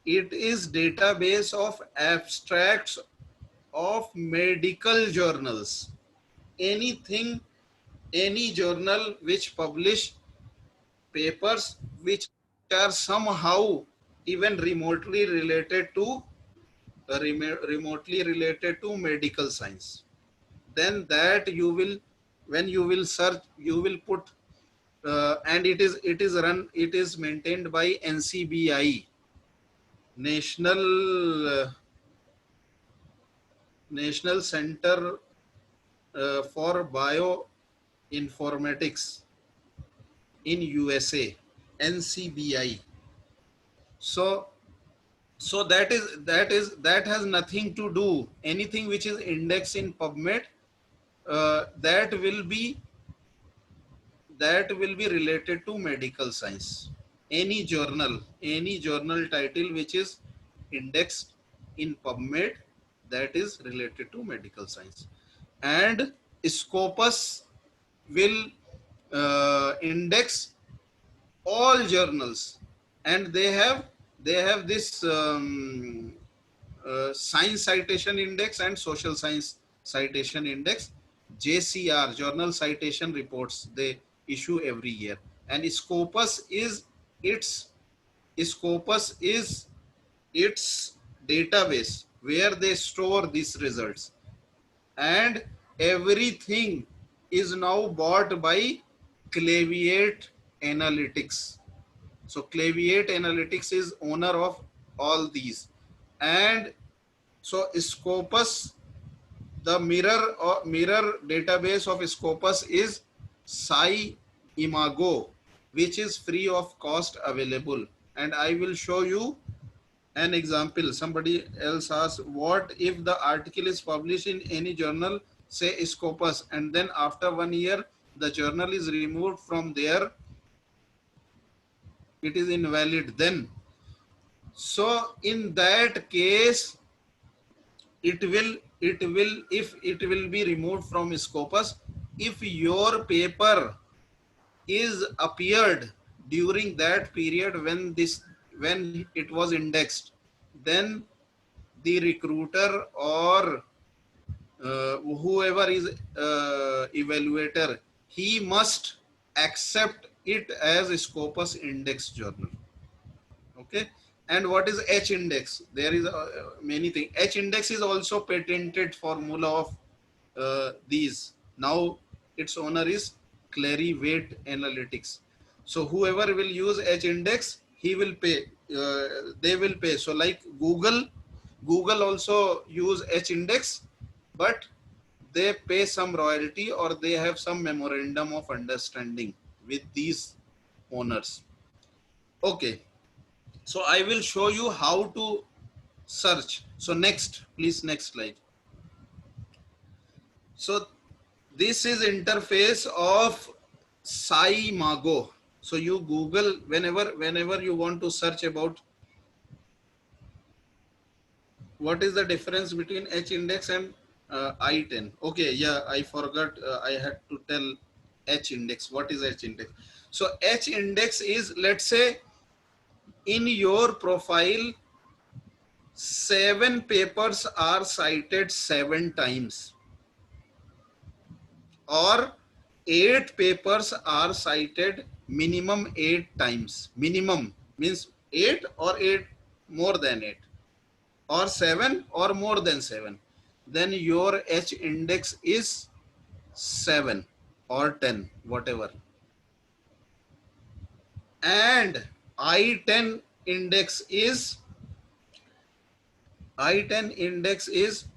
database of abstracts of medical journals. Anything, any journal which publish papers which are somehow even remotely related to medical science, then that you will, when you will search, you will put and it is maintained by NCBI, National Center for Bioinformatics in USA, NCBI. So that has nothing to do, anything which is indexed in PubMed, that will be related to medical science. Any journal title which is indexed in PubMed, that is related to medical science. And Scopus will index all journals, and they have this Science Citation Index and Social Science Citation Index, JCR, Journal Citation Reports, they issue every year. And Scopus is its database where they store these results. And everything is now bought by Claviate Analytics. So Claviate Analytics is owner of all these. And so Scopus, the mirror database of Scopus is SciImago, which is free of cost available. And I will show you an example. Somebody else asked, what if the article is published in any journal say Scopus, and then after 1 year the journal is removed from there, it is invalid then. So in that case, if it will be removed from Scopus if your paper is appeared during that period when it was indexed, then the recruiter or whoever is evaluator, he must accept it as a Scopus index journal. Okay. And what is H index? There is many things. H index is also patented formula of these. Now its owner is Clarivate Analytics. So whoever will use H index, he will pay. They will pay. So like Google also use H index, but they pay some royalty or they have some memorandum of understanding with these owners. Okay. So I will show you how to search. So next, please, next slide. So this is interface of SciMago. So you Google whenever you want to search about what is the difference between H index and I10. Okay, yeah, I forgot. I had to tell H index. What is H index? So H index is, let's say, in your profile, 7 papers are cited 7 times, or 8 papers are cited minimum 8 times. Minimum means 8 or 8 more than 8, or 7 or more than 7. Then your H index is 7 or 10, whatever. And I10 index is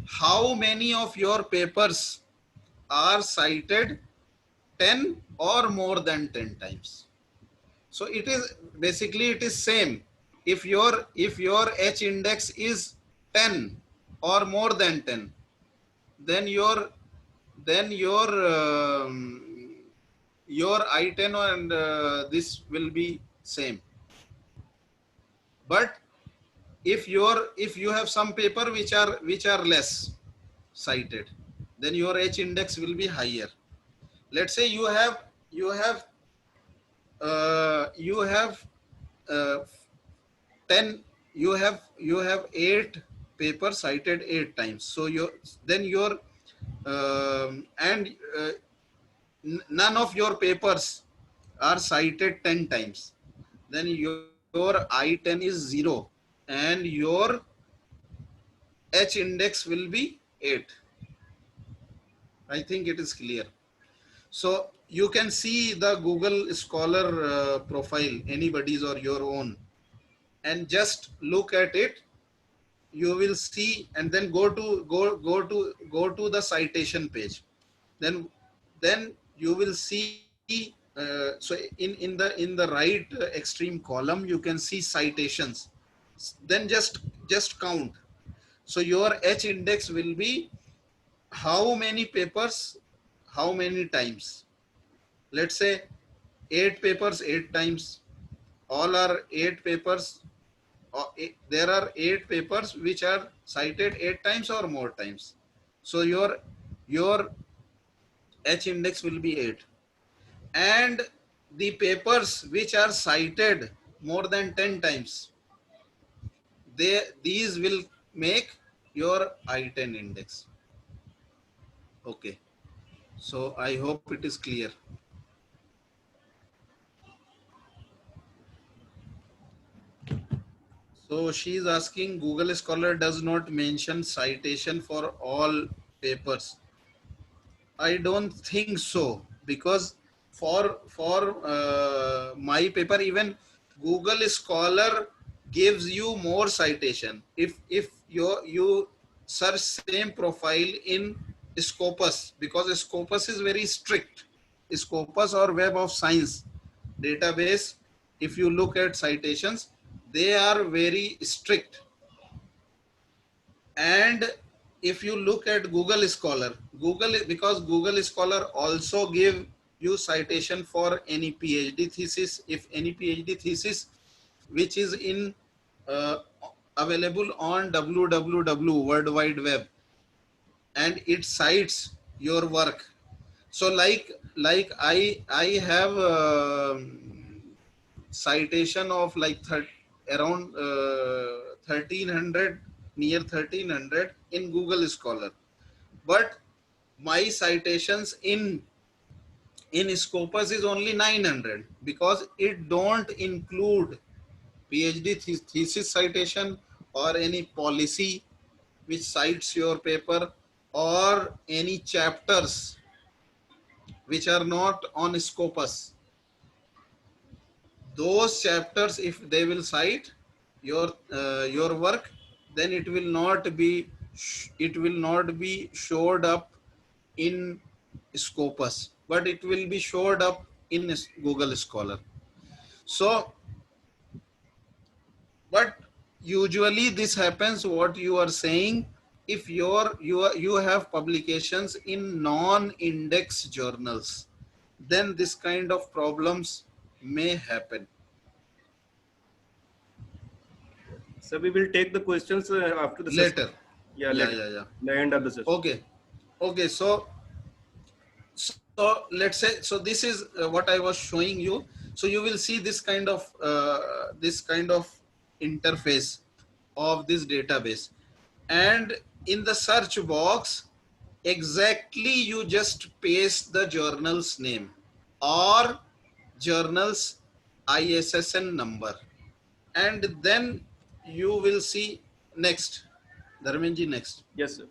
how many of your papers are cited 10 or more than 10 times. So it is basically, it is same. If your H index is 10 or more than 10, then your I10 and this will be same. But if you have some paper which are less cited, then your H index will be higher. Let's say you have uh, 10, you have 8 papers cited 8 times. So your and none of your papers are cited 10 times, then your I10 is 0 and your H index will be 8. I think it is clear. So you can see the Google Scholar profile, anybody's or your own, and just look at it. You will see, and then go to the citation page. Then you will see. So in the right extreme column, you can see citations. Then just count. So your H index will be how many papers, how many times. Let's say 8 papers 8 times. All are 8 papers. There are 8 papers which are cited 8 times or more times. So your H index will be 8. And the papers which are cited more than 10 times, these will make your I10 index. Okay. So I hope it is clear. So she is asking, Google Scholar does not mention citation for all papers. I don't think so, because for my paper, even Google Scholar gives you more citation. If you search same profile in Scopus, because Scopus is very strict. Scopus or Web of Science database, if you look at citations, they are very strict. And if you look at Google because Google Scholar also give you citation for any PhD thesis. If any PhD thesis which is in uh, available on www World Wide Web, and it cites your work. So I have citation of like around 1300, near 1300 in Google Scholar, but my citations in Scopus is only 900 because it don't include PhD thesis citation or any policy which cites your paper or any chapters which are not on Scopus. Those chapters, if they will cite your work, then it will not be showed up in Scopus, but it will be showed up in Google Scholar. So, but usually this happens, what you are saying, if you have publications in non-index journals, then this kind of problems may happen. So we will take the questions after the session. Later. Yeah, Yeah, later. yeah, yeah. The end of the session. Okay. So let's say, so this is what I was showing you. So you will see this kind of interface of this database, and in the search box, exactly you just paste the journal's name or journal's ISSN number, and then you will see next. Dharmenji, next. Yes, sir.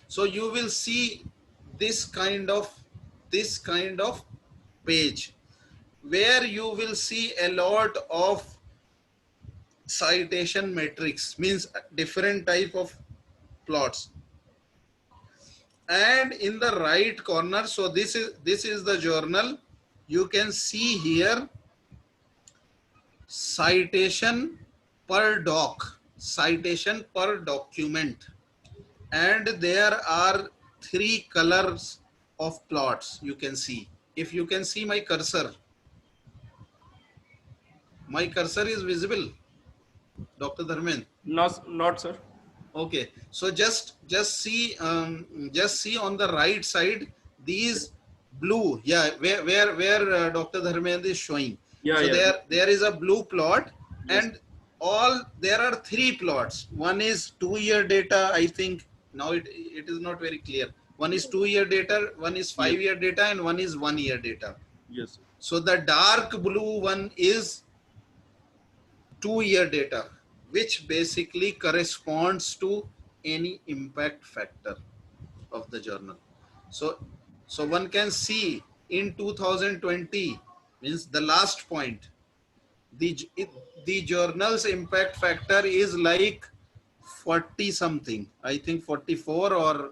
So you will see this kind of page where you will see a lot of citation metrics, means different type of plots. And in the right corner, so this is the journal. You can see here citation per doc, citation per document, and there are 3 colors of plots you can see. If you can see my cursor is visible, Dr. Dharmen? Not sir. Okay, so just see on the right side these blue, yeah, where Dr. Dharmendra is showing. Yeah, So yeah. there is a blue plot, Yes. and there are 3 plots. One is 2-year data, I think. Now it is not very clear. One is 2-year data, one is 5-year data, and one is 1-year data. Yes. So the dark blue one is 2-year data, which basically corresponds to any impact factor of the journal. So one can see in 2020, means the last point, the journal's impact factor is like 40 something, I think 44 or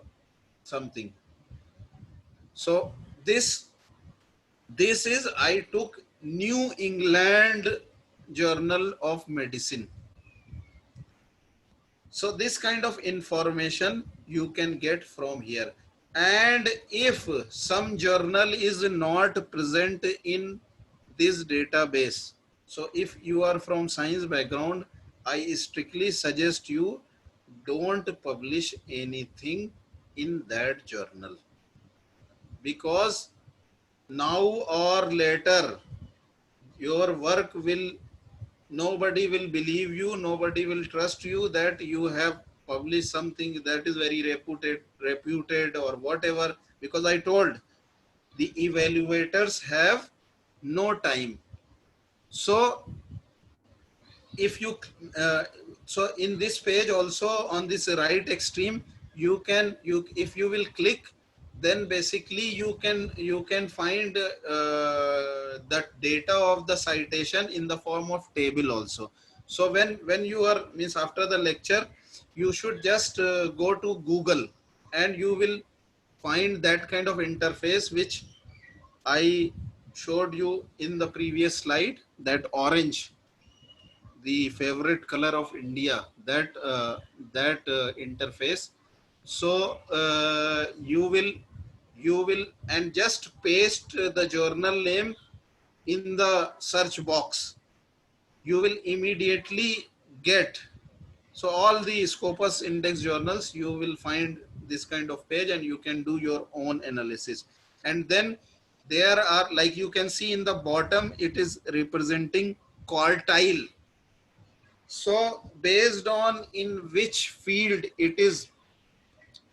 something. So this is, I took New England Journal of Medicine. So this kind of information you can get from here. And if some journal is not present in this database, so if you are from science background, I strictly suggest you don't publish anything in that journal, because now or later your work will, nobody will believe you, nobody will trust you that you have published something that is very reputed or whatever, because I told the evaluators have no time. So if you so in this page also, on this right extreme, you if you will click, then basically you can find that data of the citation in the form of table also. So when you are, means after the lecture, you should just go to Google, and you will find that kind of interface which I showed you in the previous slide, that orange, the favorite color of India, that interface. So you will and just paste the journal name in the search box. You will immediately get, so all the Scopus index journals, you will find this kind of page and you can do your own analysis. And then there are, like you can see in the bottom, it is representing quartile. So based on in which field it is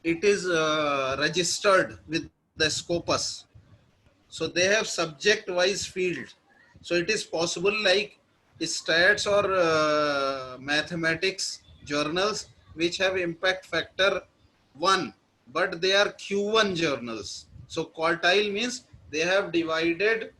registered with the Scopus. So they have subject wise field. So it is possible like stats or mathematics journals which have impact factor 1, but they are Q1 journals. So quartile means they have divided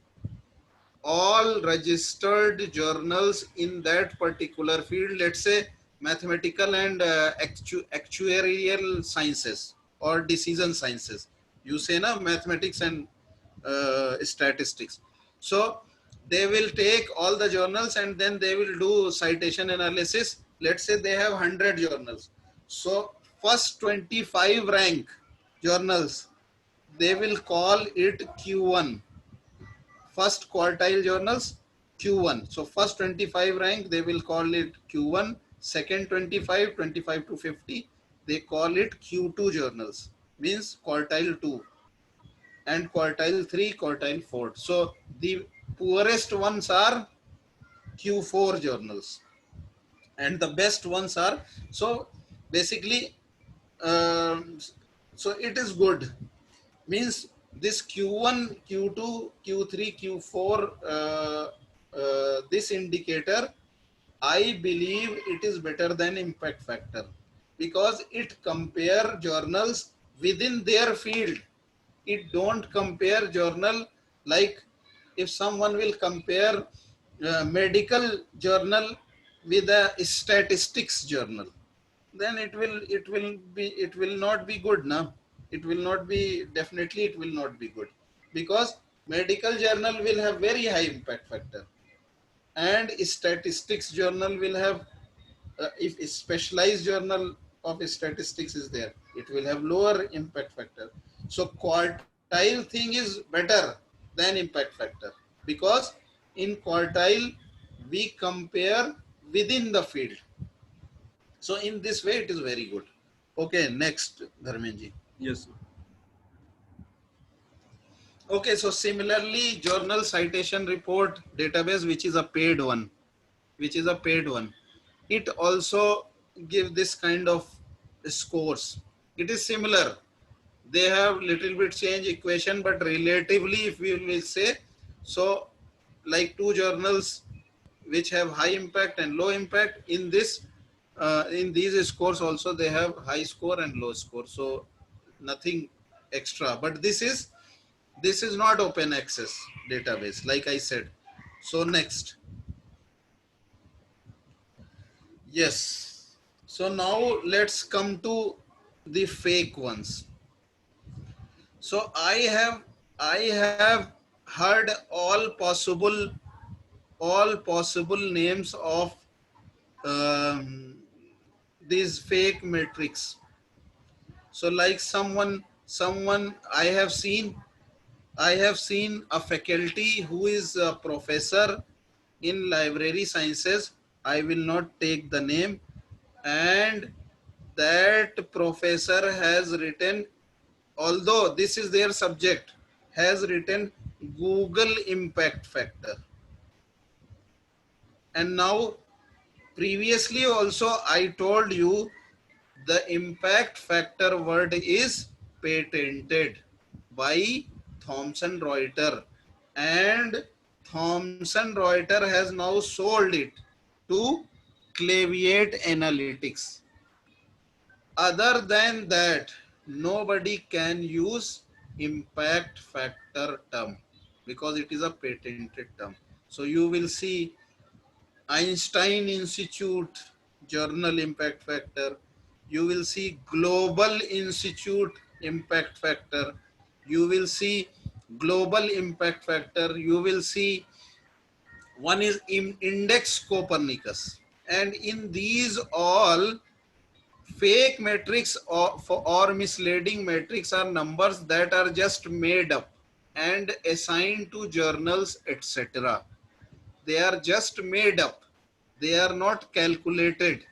all registered journals in that particular field. Let's say mathematical and actuarial sciences or decision sciences. You say na, mathematics and statistics. So they will take all the journals and then they will do citation analysis. Let's say they have 100 journals. So first 25 rank journals, they will call it Q1. First quartile journals, Q1. So first 25 rank, they will call it Q1. Second 25, 25 to 50, they call it Q2 journals, means quartile 2. And quartile 3, quartile 4. So the poorest ones are Q4 journals and the best ones are, so basically um, so it is good, means this Q1, Q2, Q3, Q4, this indicator, I believe it is better than impact factor because it compare journals within their field. It don't compare journal, like if someone will compare medical journal with a statistics journal, then it will not be good now. It will not be, definitely it will not be good, because medical journal will have very high impact factor and statistics journal will have, if a specialized journal of statistics is there, it will have lower impact factor. So quartile thing is better than impact factor, because in quartile we compare within the field. So in this way it is very good. Okay, next, Dharmenji. Yes, sir. Okay, so similarly, journal citation report database, which is a paid one, it also give this kind of scores. It is similar. They have little bit change equation, but relatively, if we will say, so like two journals which have high impact and low impact, in this in these scores also they have high score and low score. So nothing extra, but this is not open access database, like I said. So next, yes. So now let's come to the fake ones. So I have heard all possible names of um, these fake metrics. So like someone I have seen a faculty who is a professor in library sciences. I will not take the name, and that professor has written, although this is their subject, has written Google impact factor. And now previously also I told you the impact factor word is patented by Thomson Reuters, and Thomson Reuters has now sold it to Cleviate Analytics. Other than that, nobody can use impact factor term because it is a patented term. So you will see Einstein Institute Journal Impact Factor. You will see Global Institute Impact Factor. You will see Global Impact Factor. You will see one is Index Copernicus. And in these all, Fake metrics or misleading metrics are numbers that are just made up and assigned to journals, etc. They are just made up. They are not calculated.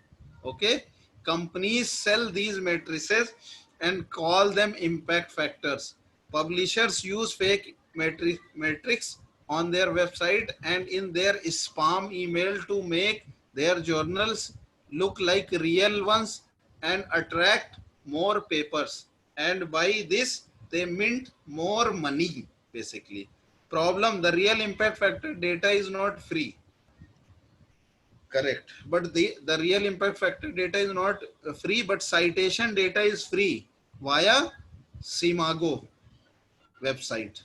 Okay. Companies sell these matrices and call them impact factors. Publishers use fake metrics on their website and in their spam email to make their journals look like real ones and attract more papers. And by this, they mint more money, basically. Problem, the real impact factor data is not free. Correct. But the real impact factor data is not free, but citation data is free via Simago website.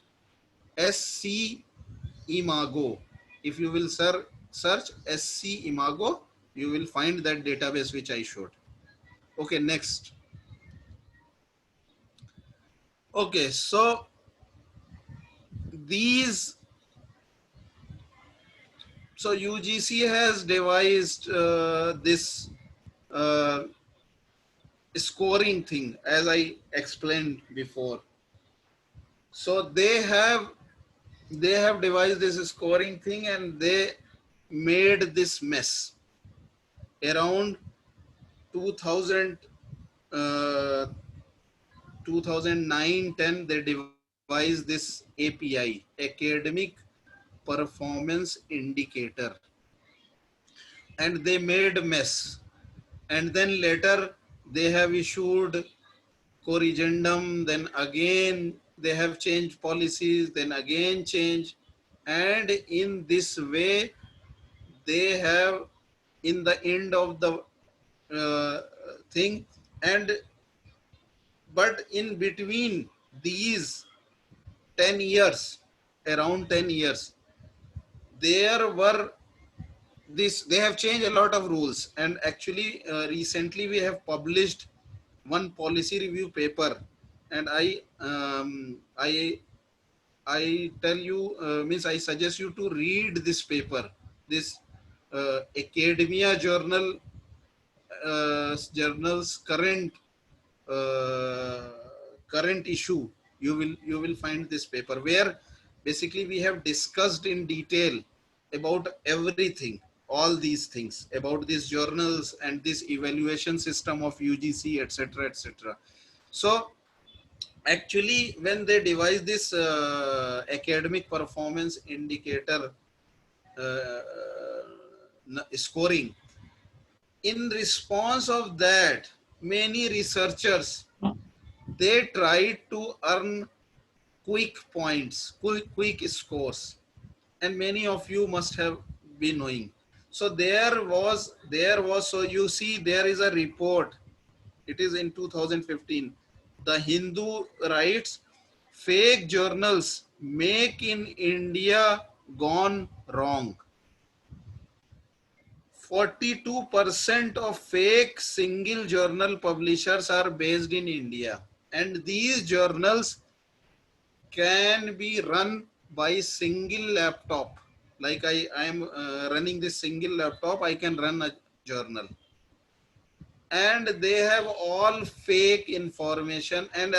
SC Imago. If you will search SC Imago, you will find that database which I showed. Okay, next. Okay, so these, so UGC has devised this uh, scoring thing, as I explained before. So they have devised this scoring thing and they made this mess around 2000 uh, 2009-10. They devised this API, academic performance indicator, and they made a mess. And then later they have issued corrigendum, then again they have changed policies, then again change, and in this way they have, in the end of the uh, thing, and but in between these 10 years, around 10 years, there were this, they have changed a lot of rules. And actually recently we have published one policy review paper, and I tell you, means I suggest you to read this paper, this academia journal's uh, current issue. You will find this paper where basically we have discussed in detail about everything, all these things about these journals and this evaluation system of UGC, etc., etc. So actually when they devised this academic performance indicator uh, scoring, in response of that, many researchers, they tried to earn quick points, quick scores, and many of you must have been knowing. So so you see there is a report. It is in 2015. The Hindu writes, fake journals make in India gone wrong. 42% of fake single journal publishers are based in India, and these journals can be run by single laptop. Like I am running this single laptop, I can run a journal, and they have all fake information, and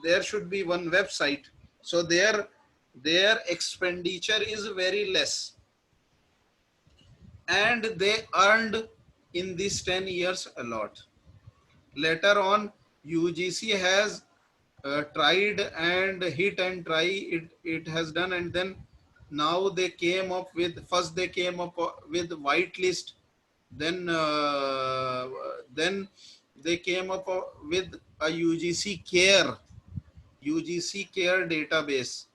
there should be one website, so their expenditure is very less, and they earned in these 10 years a lot. Later on, UGC has tried and hit and try, it has done, and then now they came up with, first they came up with whitelist, then they came up with a UGC care database,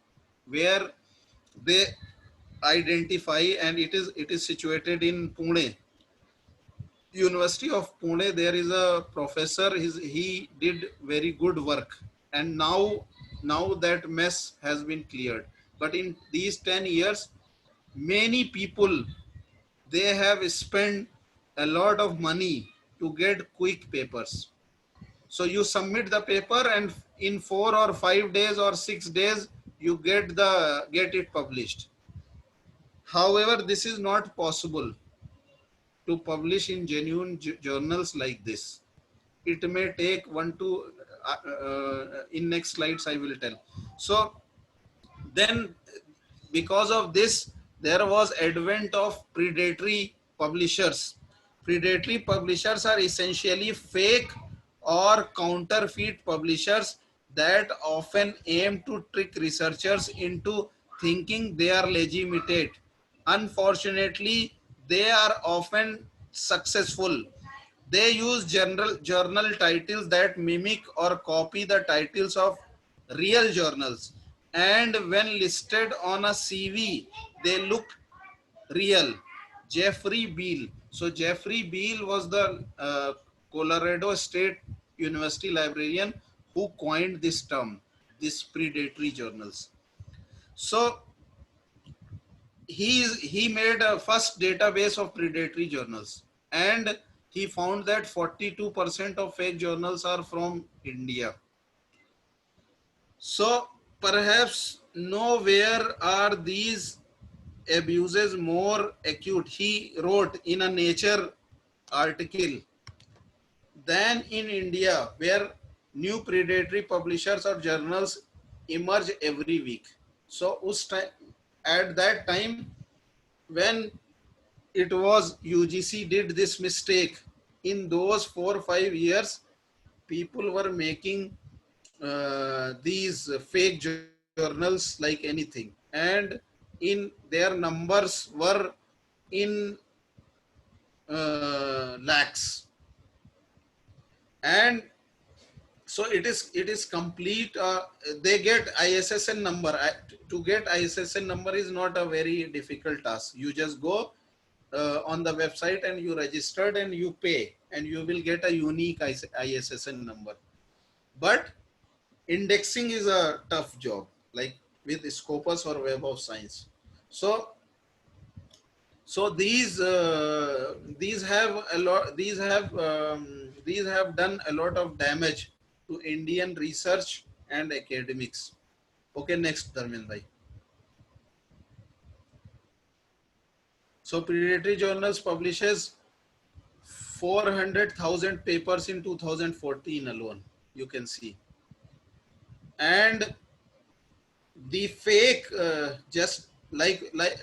where they identify, and it is situated in Pune, University of Pune. There is a professor, he did very good work, and now that mess has been cleared. But in these 10 years, many people, they have spent a lot of money to get quick papers. So you submit the paper, and in 4 or 5 days or 6 days, you get it published. However, this is not possible to publish in genuine journals like this. it may take one to in next slides I will tell. So then, because of this, there was advent of predatory publishers. Predatory publishers are essentially fake or counterfeit publishers that often aim to trick researchers into thinking they are legitimate. Unfortunately, they are often successful. They use journal titles that mimic or copy the titles of real journals, and when listed on a CV, they look real. Jeffrey Beal. So Jeffrey Beal was the Colorado State University librarian who coined this term, this predatory journals. So he made a first database of predatory journals, and he found that 42% of fake journals are from India. So perhaps nowhere are these abuses more acute, he wrote in a Nature article, than in India, where new predatory publishers or journals emerge every week. So at that time, when it was UGC did this mistake, in those 4 or 5 years, people were making these fake journals like anything, and in their numbers were in lakhs. And so it is complete, they get ISSN number. To get ISSN number is not a very difficult task. You just go on the website and you registered and you pay, and you will get a unique ISSN number. But indexing is a tough job, like with Scopus or Web of Science. So these have a lot, these have done a lot of damage to Indian research and academics. Okay, next, Dharmen bhai. So predatory journals publishes 400,000 papers in 2014 alone, you can see. And the fake, just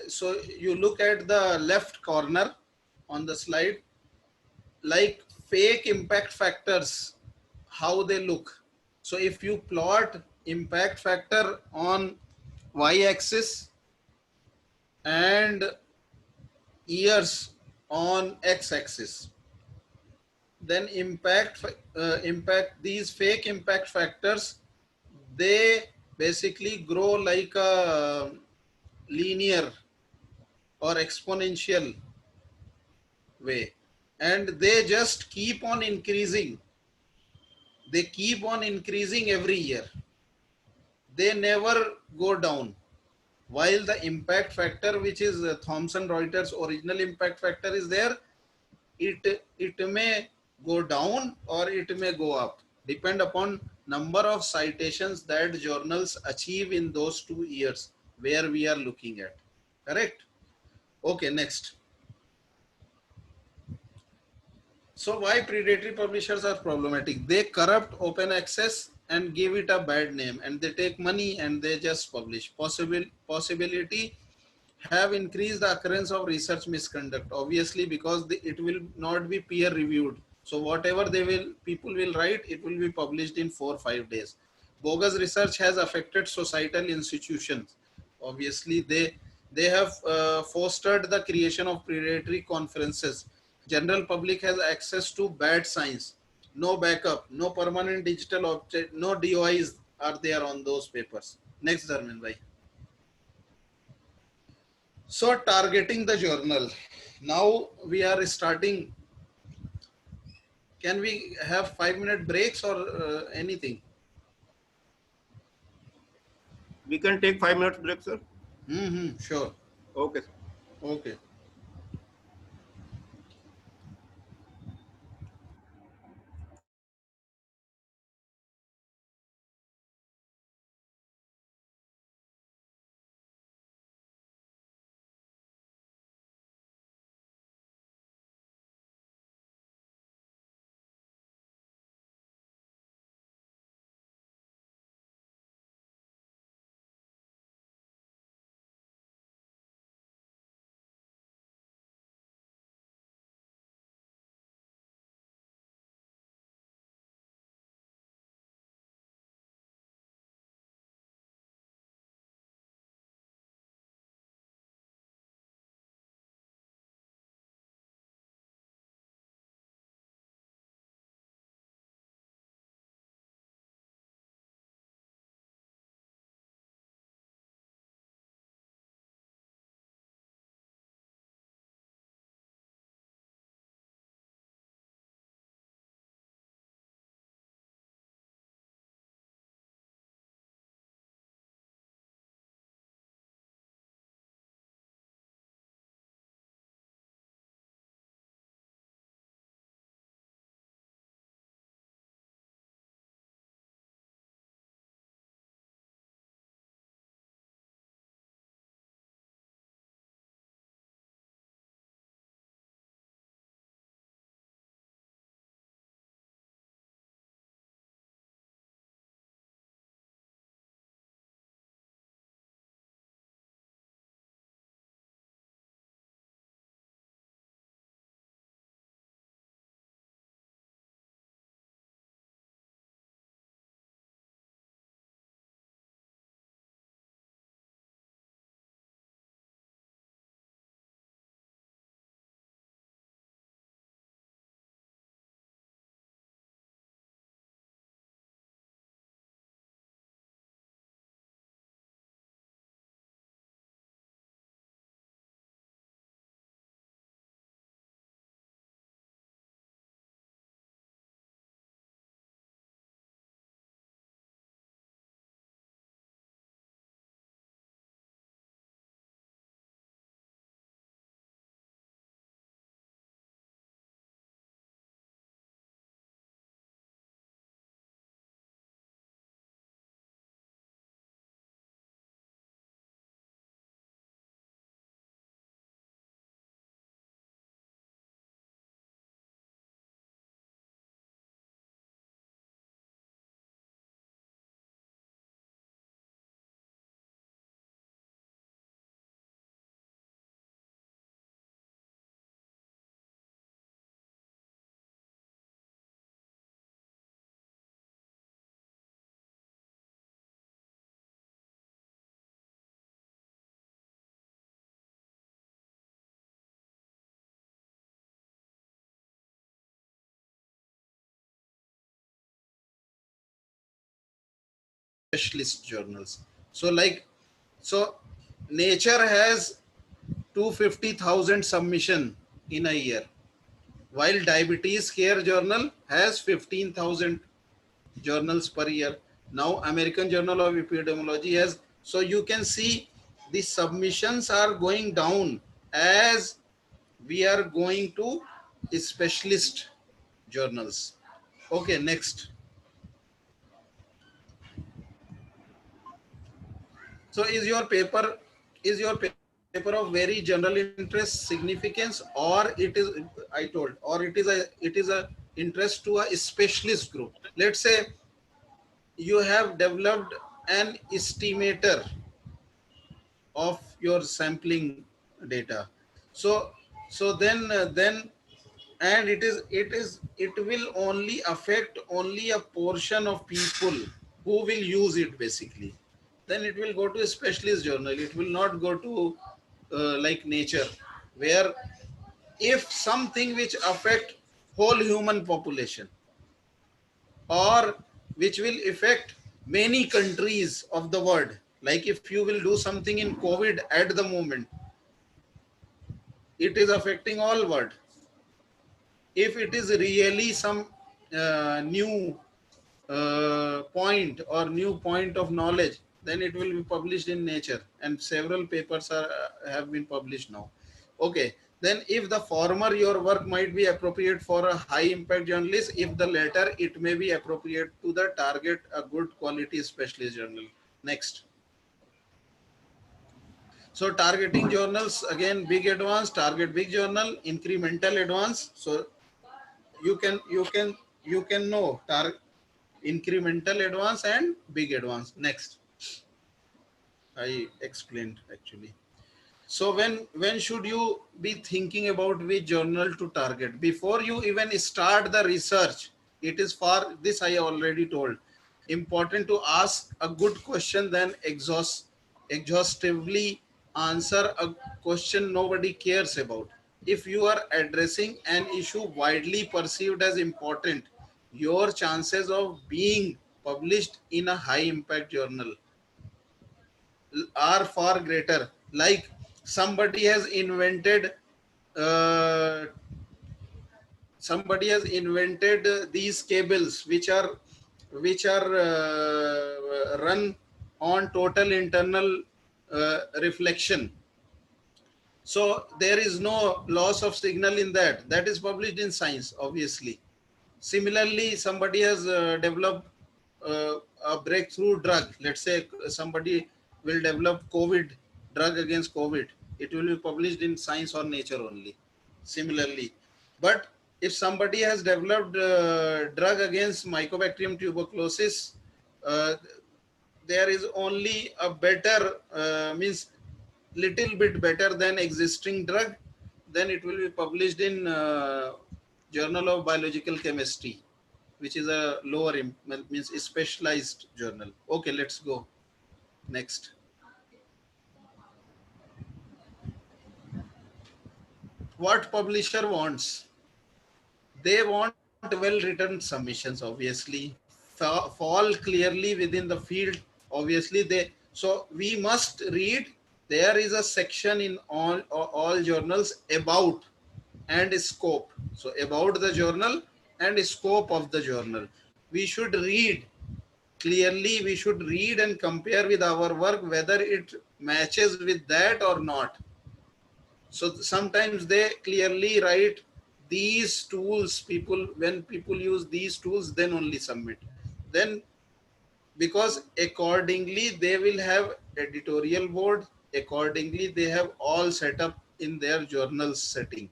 so you look at the left corner on the slide, like fake impact factors, how they look. So if you plot impact factor on y-axis and years on x-axis, then impact, these fake impact factors, they basically grow like a linear or exponential way, and they just keep on increasing. They keep on increasing every year. They never go down. While the impact factor, which is Thomson Reuters original impact factor, is there, it may go down or it may go up, depend upon number of citations that journals achieve in those 2 years where we are looking at. Correct? Okay, next. So why predatory publishers are problematic? They corrupt open access and give it a bad name, and they take money and they just publish. Possibility have increased the occurrence of research misconduct, obviously, because it will not be peer reviewed. So whatever people will write, it will be published in 4 or 5 days. Bogus research has affected societal institutions. Obviously, they have fostered the creation of predatory conferences. General public has access to bad science. No backup, no permanent digital object, no DOIs are there on those papers. Next, Dharmin bhai. So targeting the journal. Now we are starting. Can we have 5 minute breaks or anything? We can take 5 minutes break, sir. Sure. Okay. Okay. specialist journals. So like, so Nature has 250,000 submission in a year, while Diabetes Care Journal has 15,000 journals per year. Now American Journal of Epidemiology has, so you can see the submissions are going down as we are going to specialist journals. Okay, next. So is your paper of very general interest significance, or it is, I told, or it is a interest to a specialist group. Let's say you have developed an estimator of your sampling data. So then and it will only affect only a portion of people who will use it basically. Then it will go to a specialist journal. It will not go to like Nature, where if something which affect whole human population, or which will affect many countries of the world, like if you will do something in COVID at the moment, it is affecting all world. If it is really some new point or new point of knowledge, then it will be published in Nature, and several papers are have been published now. Okay, then if the former, your work might be appropriate for a high impact journalist. If the latter, it may be appropriate to the target a good quality specialist journal. Next. So targeting journals, again, big advance, target big journal, incremental advance. So you can know incremental advance and big advance. Next. I explained actually. So when should you be thinking about which journal to target? Before you even start the research, it is for this I already told. Important to ask a good question, then exhaustively answer a question nobody cares about. If you are addressing an issue widely perceived as important, your chances of being published in a high impact journal are far greater. Like somebody has invented uh, these cables which are run on total internal reflection. So there is no loss of signal in that. That is published in Science, obviously. Similarly, somebody has developed a breakthrough drug. Let's say somebody will develop COVID drug against COVID. It will be published in Science or Nature only. Similarly, but if somebody has developed drug against Mycobacterium tuberculosis, uh, there is only a better means little bit better than existing drug, then it will be published in Journal of Biological Chemistry, which is a lower means a specialized journal. Okay, let's go next. What publisher wants? They want well written submissions, obviously, fall clearly within the field, obviously. They, so we must read, there is a section in all journals about and scope. So about the journal and scope of the journal, we should read clearly. We should read and compare with our work whether it matches with that or not. So sometimes they clearly write these tools, people, when people use these tools, then only submit. Then because accordingly they will have editorial board, accordingly they have all set up in their journal setting.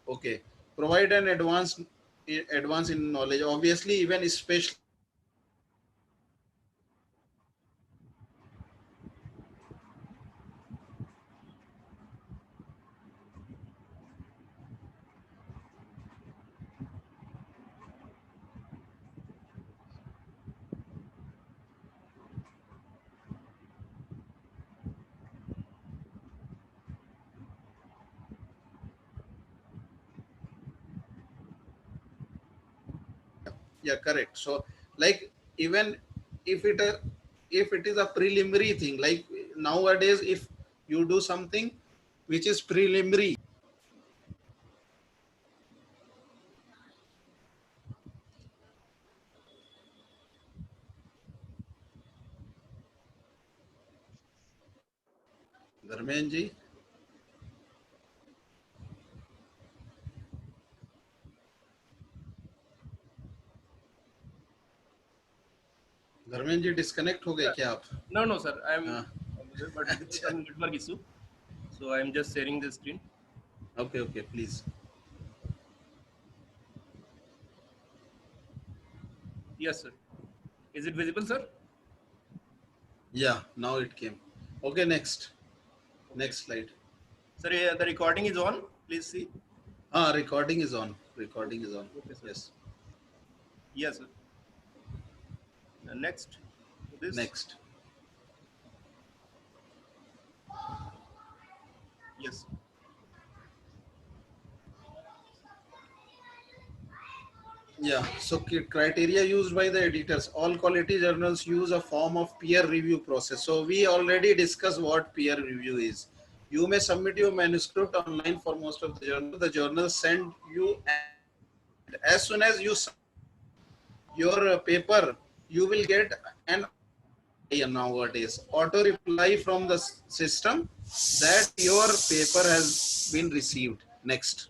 Okay, provide an advance in knowledge, obviously. Even specialist journals have advance in knowledge. Yeah, correct. So like even if it if it is a preliminary thing, like nowadays, if you do something which is preliminary, Dharmen ji, Dharmendra ji disconnect हो गए क्या आप? No, no, sir. I'm हाँ, there, but there is अच्छा, some network issue. So I'm just sharing the screen. okay, okay, please. Yes, sir. Is it visible, sir? Yeah, now it came. Okay, next Okay. slide. Sir, the recording is on. Please see. Ah, recording is on. Recording is on. Okay, sir. Yes. Yes, sir. Next. This. Next. Yes. Yeah. So criteria used by the editors. All quality journals use a form of peer review process. So we already discussed what peer review is. You may submit your manuscript online for most of the journal. The journal send you, and as soon as you submit your paper, you will get an nowadays auto reply from the system that your paper has been received. Next.